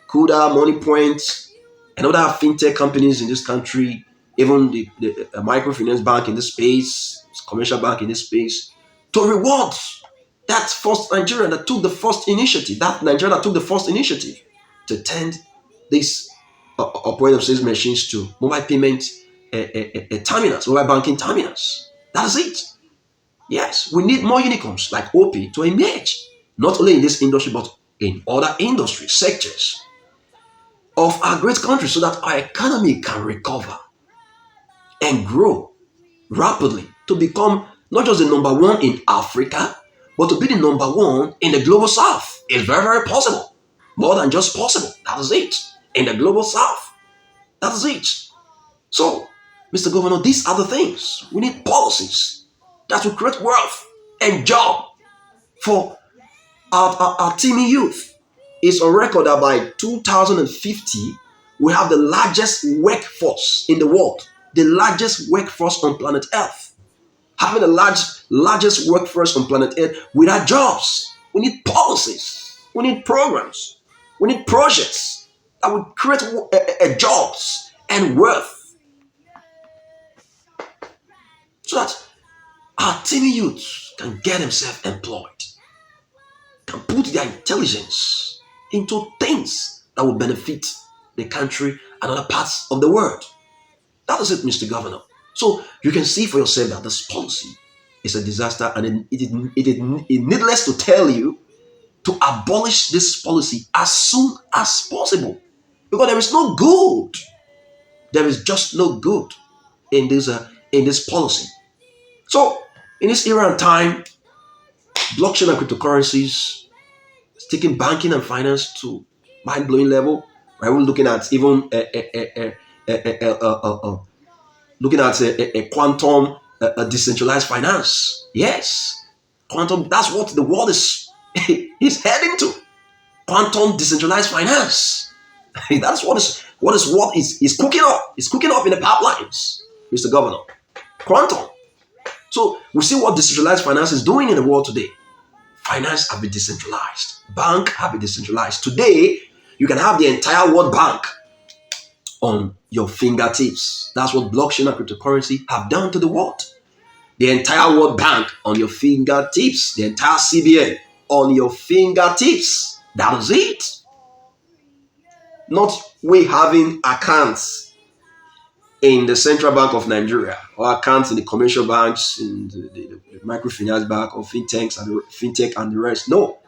Kuda, Moniepoint, and other fintech companies in this country, even the microfinance bank in this space, commercial bank in this space, to reward that first Nigerian that took the first initiative, to turn this point of sales machines to mobile payment terminals, mobile banking terminals. That's it. Yes, we need more unicorns like Opay to emerge, not only in this industry but in other industry sectors of our great country so that our economy can recover and grow rapidly to become not just the number one in Africa, but to be the number one in the global south. It's very, very possible. More than just possible. That is it. In the global south. That is it. So, Mr. Governor, these are the things. We need policies that will create wealth and job for our teeming youth. It's on record that by 2050, we have the largest workforce in the world, the largest workforce on planet Earth. Having the largest workforce on planet Earth without jobs. We need policies. We need programs. We need projects that will create jobs and wealth. so that our teeny youth can get themselves employed, can put their intelligence into things that will benefit the country and other parts of the world. That is it, Mr. Governor. So you can see for yourself that this policy is a disaster, and it needless to tell you to abolish this policy as soon as possible, because there is no good. There is just no good in this policy. So in this era and time, blockchain and cryptocurrencies is taking banking and finance to mind-blowing level. Right? We're looking at even looking at a quantum a decentralized finance. Yes, quantum. That's what the world is heading to. Quantum decentralized finance. That's what is cooking up. It's cooking up in the pipelines, Mr. Governor. Quantum. So we see what decentralized finance is doing in the world today. Finance have been decentralized. Bank have been decentralized. Today, you can have the entire World Bank on your fingertips. That's what blockchain and cryptocurrency have done to the world. The entire World Bank on your fingertips. The entire CBN on your fingertips. That is it. Not we having accounts in the Central Bank of Nigeria or accounts in the commercial banks, in the microfinance bank or fintech and the rest. No.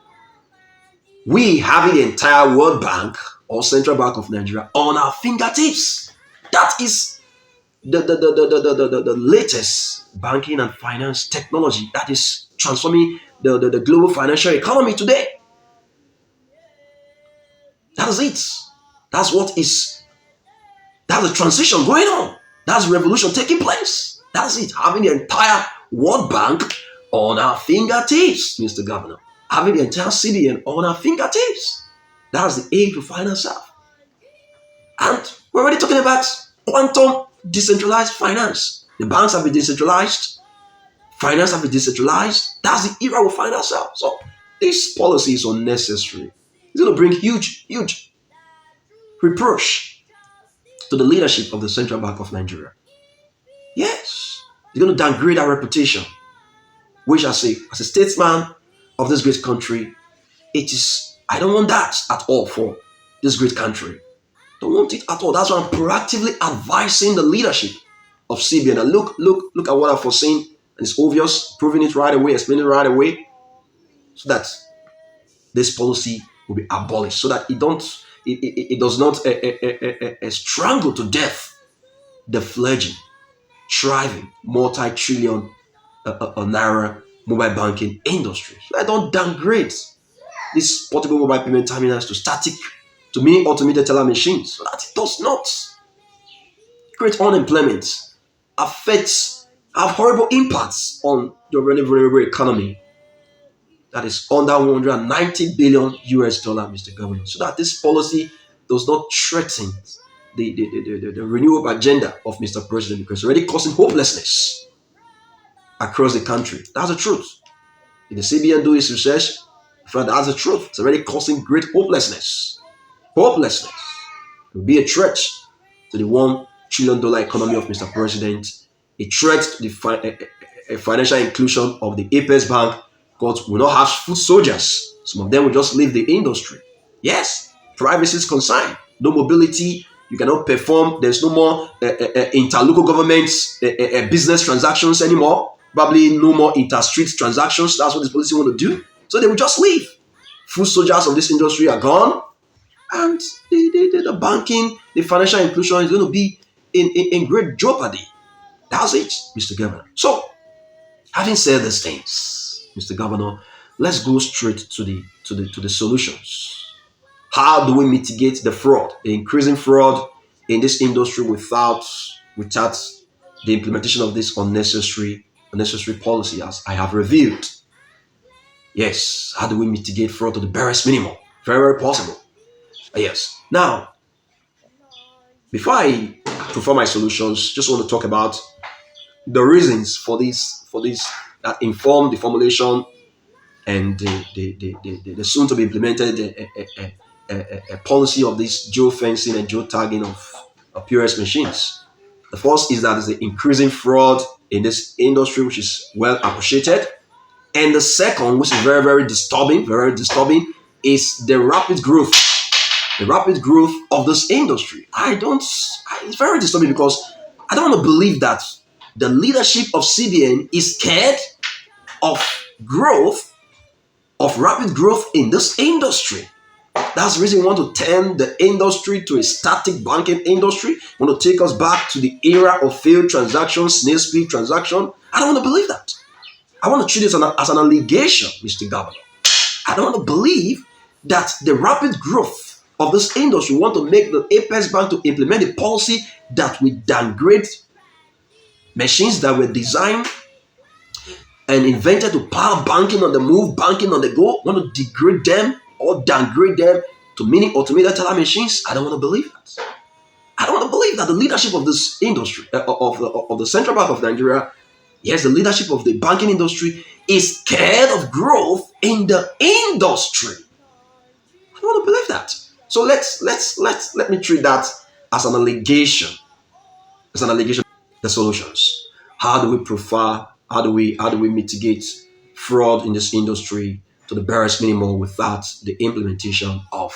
We having the entire World Bank or Central Bank of Nigeria on our fingertips. That is the latest banking and finance technology that is transforming the global financial economy today. That is it. That's the transition going on. That's the revolution taking place. That's it. Having the entire World Bank on our fingertips, Mr. Governor. Having the entire CBN on our fingertips. That's the age we find ourselves. And we're already talking about quantum decentralized finance. The banks have been decentralized. Finance have been decentralized. That's the era we find ourselves. So this policy is unnecessary. It's going to bring huge reproach to the leadership of the Central Bank of Nigeria. Yes, it's going to downgrade our reputation, which as a statesman of this great country, I don't want that at all for this great country. Don't want it at all. That's why I'm proactively advising the leadership of CBN. And look at what I've foreseen, and it's obvious, proving it right away, explaining it right away, so that this policy will be abolished, so that it does not strangle to death the fledgling, thriving, multi-trillion naira mobile banking industry. So I don't downgrade these portable mobile payment terminals to static, to mini automated teller machines, so that it does not create unemployment, have horrible impacts on the very vulnerable economy that is under 190 billion US dollar, Mr. Governor, so that this policy does not threaten the renewable agenda of Mr. President, because it's already causing hopelessness across the country. That's the truth. If the CBN do its research, that's the truth. It's already causing great hopelessness. Hopelessness will be a threat to the $1 trillion economy of Mr. President, a threat to the financial inclusion of the Apex Bank, because we will not have food soldiers. Some of them will just leave the industry. Yes, privacy is concerned. No mobility. You cannot perform. There's no more interlocal governments business transactions anymore. Probably no more inter-street transactions. That's what this policy want to do. So they will just leave. Food soldiers of this industry are gone. And the banking, the financial inclusion is going to be in great jeopardy. That's it, Mr. Governor. So, having said these things, Mr. Governor, let's go straight to the solutions. How do we mitigate the fraud, the increasing fraud in this industry without the implementation of this unnecessary policy, as I have reviewed? Yes, how do we mitigate fraud to the barest minimum? Very, very possible. Yes. Now, before I perform my solutions, just want to talk about the reasons for this that inform the formulation and the soon to be implemented a policy of this geofencing and geotagging of POS machines. The first is that is the increasing fraud in this industry, which is well appreciated. And the second, which is very, very disturbing, is the rapid growth. The rapid growth of this industry. It's very disturbing because I don't want to believe that the leadership of CBN is scared of growth, of rapid growth in this industry. That's the reason we want to turn the industry to a static banking industry. We want to take us back to the era of failed transactions, snail speed transaction. I don't want to believe that. I want to treat this as an allegation, Mr. Governor. I don't want to believe that the rapid growth of this industry want to make the Apex Bank to implement a policy that will downgrade machines that were designed and invented to power banking on the move, banking on the go, want to degrade them or downgrade them to mini automated teller machines. I don't want to believe that. I don't want to believe that the leadership of this industry, of the Central Bank of Nigeria, yes, the leadership of the banking industry is scared of growth in the industry. I don't want to believe that. So let me treat that as an allegation. As an allegation. The solutions. How do we prefer? How do we mitigate fraud in this industry to the barest minimum without the implementation of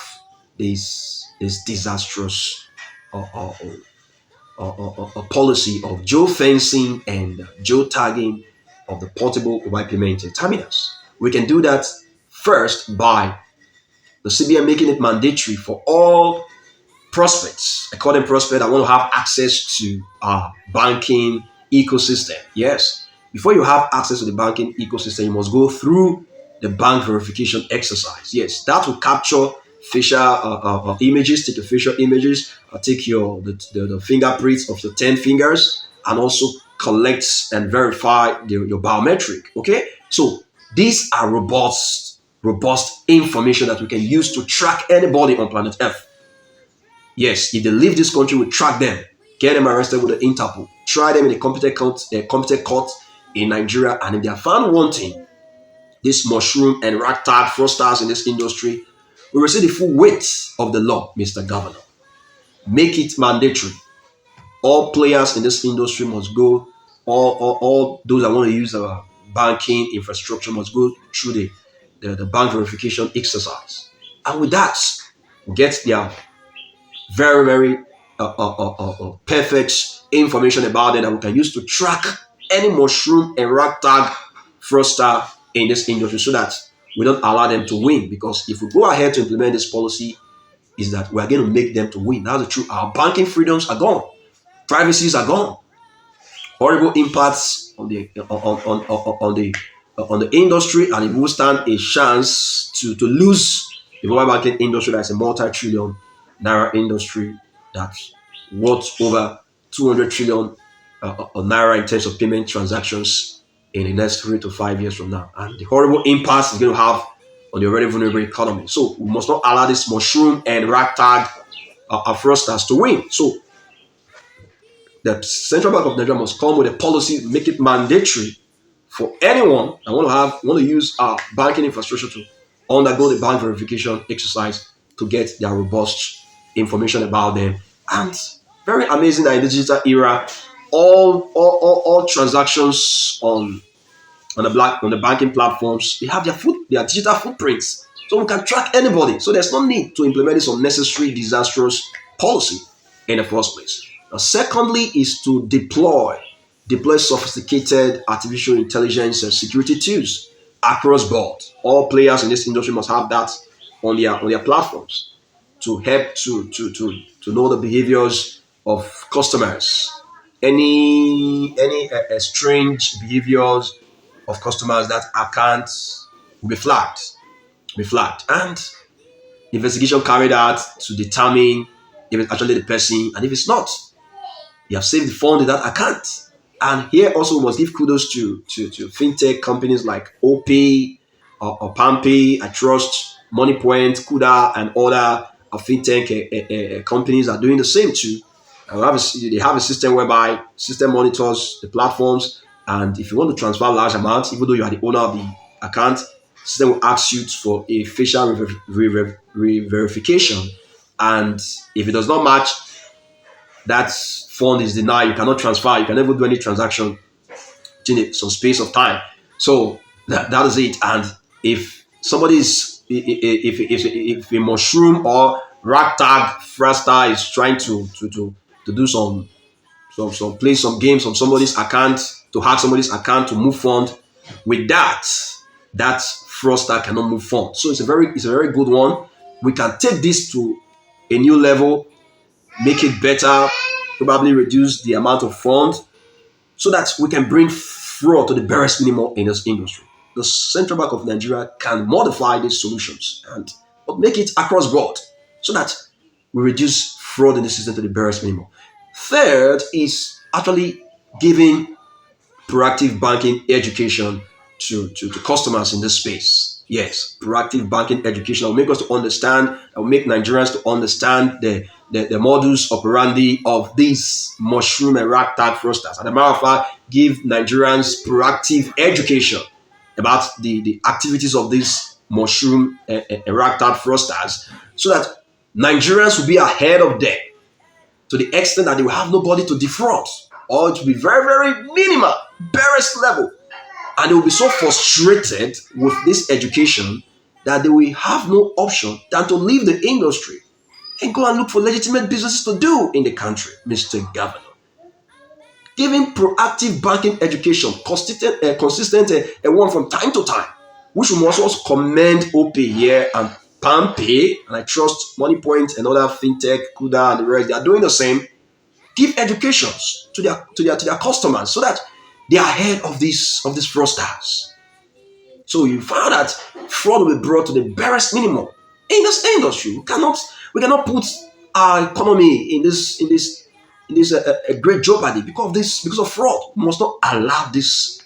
this disastrous policy of geofencing and geotagging of the portable mobile payment terminals? We can do that first by the CBN making it mandatory for all prospects, according prospect that want to have access to banking ecosystem. Yes, before you have access to the banking ecosystem, you must go through the bank verification exercise. Yes, that will capture facial images, take your facial images, take the fingerprints of your 10 fingers, and also collect and verify your biometric. Okay, so these are robust information that we can use to track anybody on planet Earth. Yes, if they leave this country, we track them, get them arrested with the Interpol, try them in a competent court in Nigeria, and if they are found wanting, this mushroom and ragtag fraudsters in this industry will receive the full weight of the law, Mr. Governor. Make it mandatory. All players in this industry must go, all those that want to use our banking infrastructure must go through the bank verification exercise. And with that, we get their very, very perfect information about it that we can use to track any mushroom and ragtag fraudster in this industry so that we don't allow them to win. Because if we go ahead to implement this policy, is that we are going to make them to win. That's the truth. Our banking freedoms are gone. Privacies are gone. Horrible impacts on the industry, and it will stand a chance to lose the mobile banking industry that's a multi-trillion naira industry that's worth over 200 trillion naira in terms of payment transactions in the next 3 to 5 years from now. And the horrible impact it's going to have on the already vulnerable economy. So we must not allow this mushroom and ragtag fraudsters to win. So the Central Bank of Nigeria must come with a policy, make it mandatory for anyone that want to use our banking infrastructure to undergo the bank verification exercise to get their robust information about them. And very amazing that in the digital era, all transactions on the banking platforms, they have their digital footprints, so we can track anybody. So there's no need to implement this unnecessary, disastrous policy in the first place. Now, secondly, is to deploy sophisticated artificial intelligence and security tools across board. All players in this industry must have that on their platforms to help to know the behaviors of customers. Any strange behaviors of customers, that account will be flagged. And investigation carried out to determine if it's actually the person, and if it's not, you have saved the fund in that account. And here also we must give kudos to fintech companies like Opay or Palmpay. I trust Moniepoint, Kuda, and other fintech companies are doing the same too. They have a system whereby system monitors the platforms, and if you want to transfer large amounts, even though you are the owner of the account, system will ask you for a facial verification, and if it does not match, that fund is denied. You cannot transfer. You can never do any transaction within some space of time. So that is it. And if somebody is if a mushroom or ragtag fraudster is trying to do some play some games on somebody's account, to hack somebody's account to move fund, with that fraudster cannot move fund. So it's a very good one. We can take this to a new level, make it better, probably reduce the amount of funds, so that we can bring fraud to the barest minimum in this industry. The Central Bank of Nigeria can modify these solutions and make it across board, so that we reduce fraud in the system to the barest minimum. Third is actually giving proactive banking education to customers in this space. Yes, proactive banking education will make us to understand, will make Nigerians to understand the modus operandi of these mushroom and ragtag fraudsters. As a matter of fact, give Nigerians proactive education about the activities of these mushroom and ragtag fraudsters, so that Nigerians will be ahead of them, to the extent that they will have nobody to defraud, or it will be very, very minimal, barest level. And they will be so frustrated with this education that they will have no option than to leave the industry and go and look for legitimate businesses to do in the country, Mr. Governor. Giving proactive banking education, consistent one from time to time, which we must also commend Opay here and Palmpay, and I trust Moniepoint and other fintech, Kuda and the rest, they are doing the same. Give educations to their customers, so that they are ahead of these fraudsters. So you found that fraud will be brought to the barest minimum in this industry. We cannot put our economy in this a great jeopardy because of fraud. We must not allow these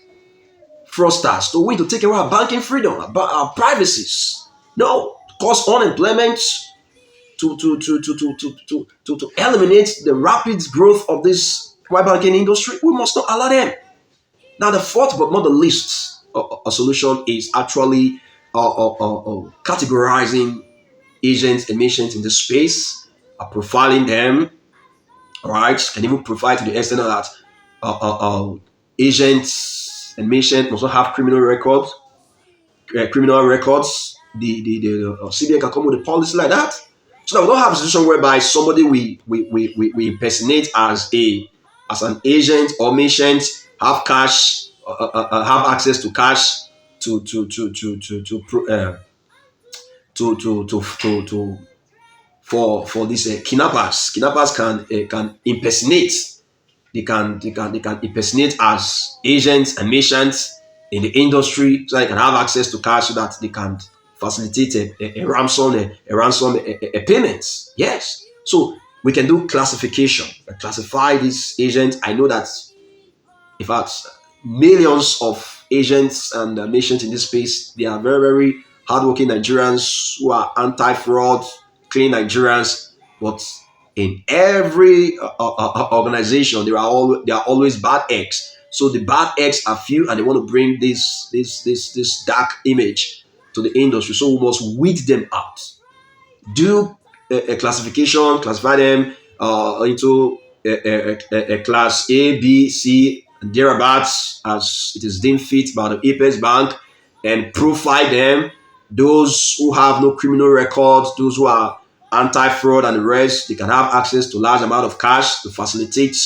fraudsters to win, to take away our banking freedom, our privacies. No, cause unemployment, to eliminate the rapid growth of this mobile banking industry. We must not allow them. Now, the fourth but not the least a solution is actually categorizing agents and merchants in this space, profiling them. All right, can even provide to the extent that agents and merchants must not have criminal records. The CBN can come with a policy like that, so that we don't have a situation whereby somebody we impersonate as an agent or merchant, have cash, have access to cash to to to to to to pro- uh, to for these kidnappers. Kidnappers can impersonate. They can impersonate as agents and merchants in the industry, so they can have access to cash, so that they can facilitate a ransom payments. Yes, so we can do classification, classify these agents. I know that, in fact, millions of agents and merchants in this space, they are very, very hardworking Nigerians who are anti-fraud, clean Nigerians. But in every organization, there are always bad eggs. So the bad eggs are few, and they want to bring this dark image to the industry. So we must weed them out. Do a classification, classify them into a class A, B, C, and thereabouts, as it is deemed fit by the Apex Bank, and profile them. Those who have no criminal records, those who are anti-fraud and the rest, they can have access to large amount of cash to facilitate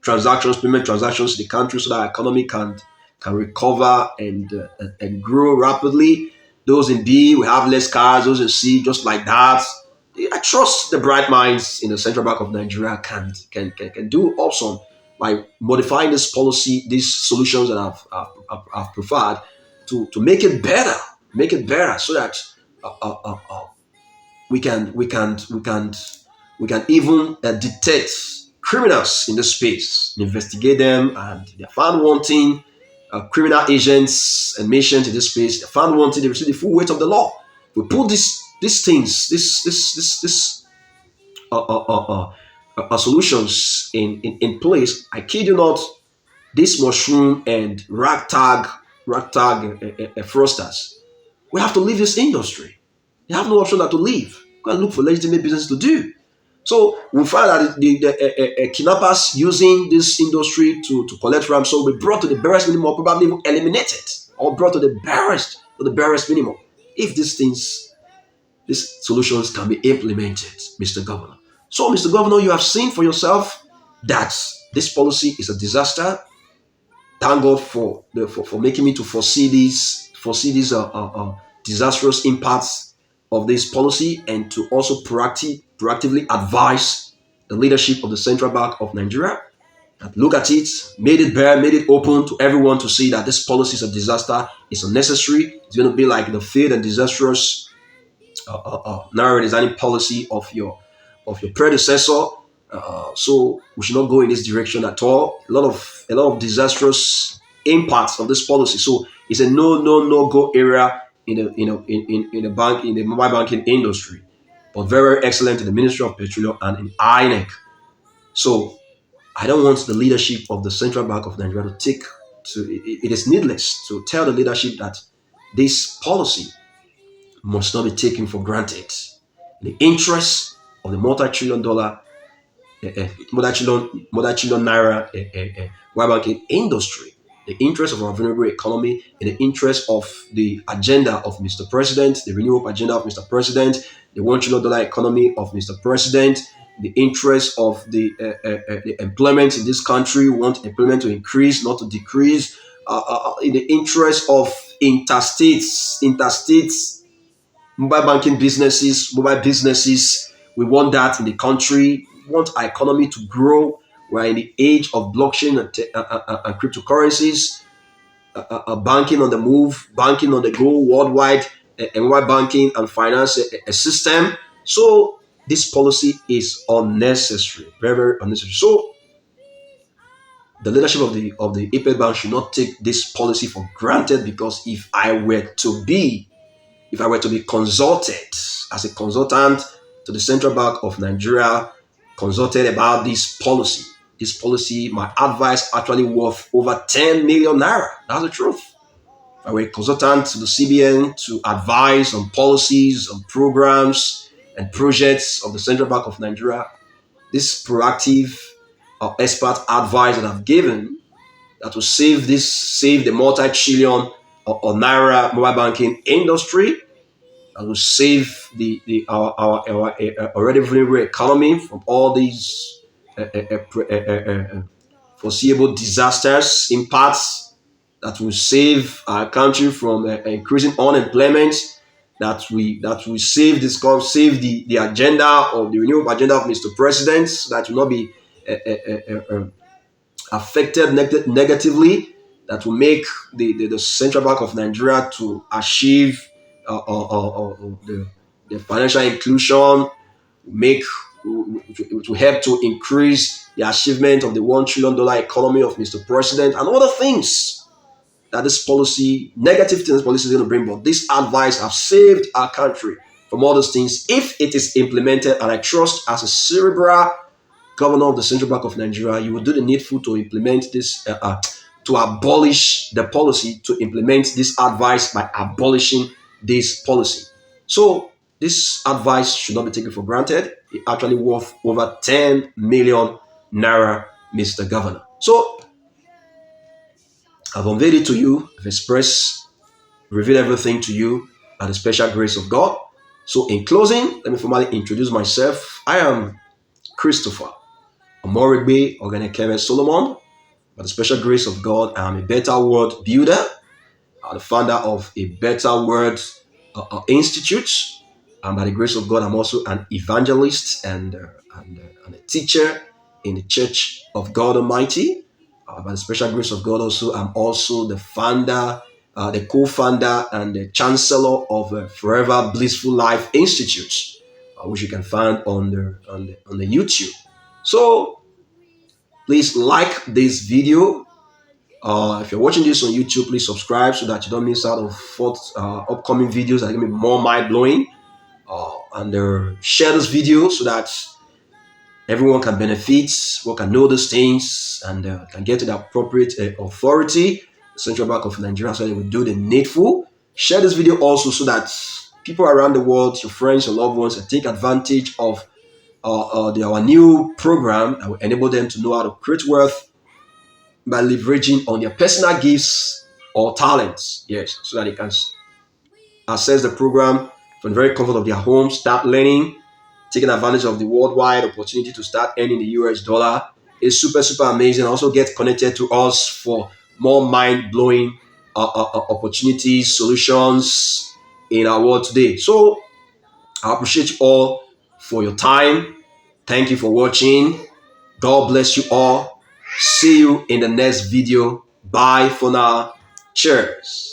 payment transactions in the country, so that our economy can recover and grow rapidly. Those in B, we have less cars. Those in C, just like that. I trust the bright minds in the Central Bank of Nigeria can do awesome by modifying this policy, these solutions that I've provided, to make it better, so that uh, uh, uh, uh, we can even detect criminals in the space, investigate them, and they're found wanting. Criminal agents and merchants in this space, they're found wanting. They receive the full weight of the law. We put these things, this solutions in place. I kid you not, this mushroom and ragtag fraudsters, we have to leave this industry. They have no option than to leave. Go and look for legitimate business to do. So we find that the kidnappers using this industry to collect ransom will be brought to the barest minimum, or probably even eliminated, or brought to the barest minimum. If these solutions can be implemented, Mr. Governor. So, Mr. Governor, you have seen for yourself that this policy is a disaster. Thank God for making me to foresee these disastrous impacts of this policy, and to also proactively advise the leadership of the Central Bank of Nigeria that look at it, made it bare, made it open to everyone to see that this policy is a disaster, it's unnecessary, it's going to be like the failed and disastrous narrow designing policy of your predecessor. So we should not go in this direction at all. A lot of disastrous impacts of this policy. So it's a no go area in the in the bank in the mobile banking industry, but very excellent in the Ministry of Petroleum and in INEC. So I don't want the leadership of the Central Bank of Nigeria to take to. It is needless to tell the leadership that this policy must not be taken for granted. The interest of the multi-trillion dollar, multi-trillion naira wire banking industry, the interest of our vulnerable economy, in the interest of the agenda of Mr. President, the renewable agenda of Mr. President, the $1 trillion economy of Mr. President, the interest of the employment in this country. We want employment to increase, not to decrease. In the interest of interstates mobile businesses. We want that in the country. We want our economy to grow. We're in the age of blockchain and cryptocurrencies, banking on the move, banking on the go worldwide, and mobile banking and finance a system. So this policy is unnecessary, very, very unnecessary. So the leadership of the Opay Bank should not take this policy for granted, because if I were to be consulted as a consultant to the Central Bank of Nigeria, consulted about this policy, my advice actually worth over 10 million naira. That's the truth. If I were a consultant to the CBN to advise on policies, on programs, and projects of the Central Bank of Nigeria, this proactive expert advice that I've given that will save the multi-trillion or naira mobile banking industry, that will save our already vulnerable economy from all these foreseeable disasters, impacts, that will save our country from increasing unemployment, that will save the agenda of the renewable agenda of Mr. President, so that will not be affected negatively, that will make the Central Bank of Nigeria to achieve the financial inclusion, make to help to increase the achievement of the $1 trillion economy of Mr. President, and other things that this policy, negative things this policy is going to bring. But this advice have saved our country from all those things if it is implemented. And I trust, as a cerebral governor of the Central Bank of Nigeria, you will do the needful to implement this, to abolish the policy, to implement this advice by abolishing this policy. So this advice should not be taken for granted. It actually worth over 10 million naira, Mr. Governor. So I've unveiled it to you, I've revealed everything to you by the special grace of God. So in closing, let me formally introduce myself. I am Christopher Omorigbe Oganekeme Solomon. By the special grace of God, I am a better world builder, the founder of a Better Word Institute. And by the grace of God, I'm also an evangelist and a teacher in the Church of God Almighty. By the special grace of God, also I'm also the founder, the co-founder, and the chancellor of Forever Blissful Life Institute, which you can find on the YouTube. So please like this video. If you're watching this on YouTube, please subscribe so that you don't miss out on upcoming videos that are going to be more mind-blowing. And share this video so that everyone can benefit, one can know these things, and can get to the appropriate authority, the Central Bank of Nigeria, so they will do the needful. Share this video also so that people around the world, your friends, your loved ones, can take advantage of our new program that will enable them to know how to create wealth by leveraging on their personal gifts or talents. Yes, so that they can access the program from the very comfort of their home, start learning, taking advantage of the worldwide opportunity to start earning the US dollar. Is super amazing. Also get connected to us for more mind blowing opportunities, solutions in our world today. So I appreciate you all for your time. Thank you for watching. God bless you all. See you in the next video. Bye for now. Cheers.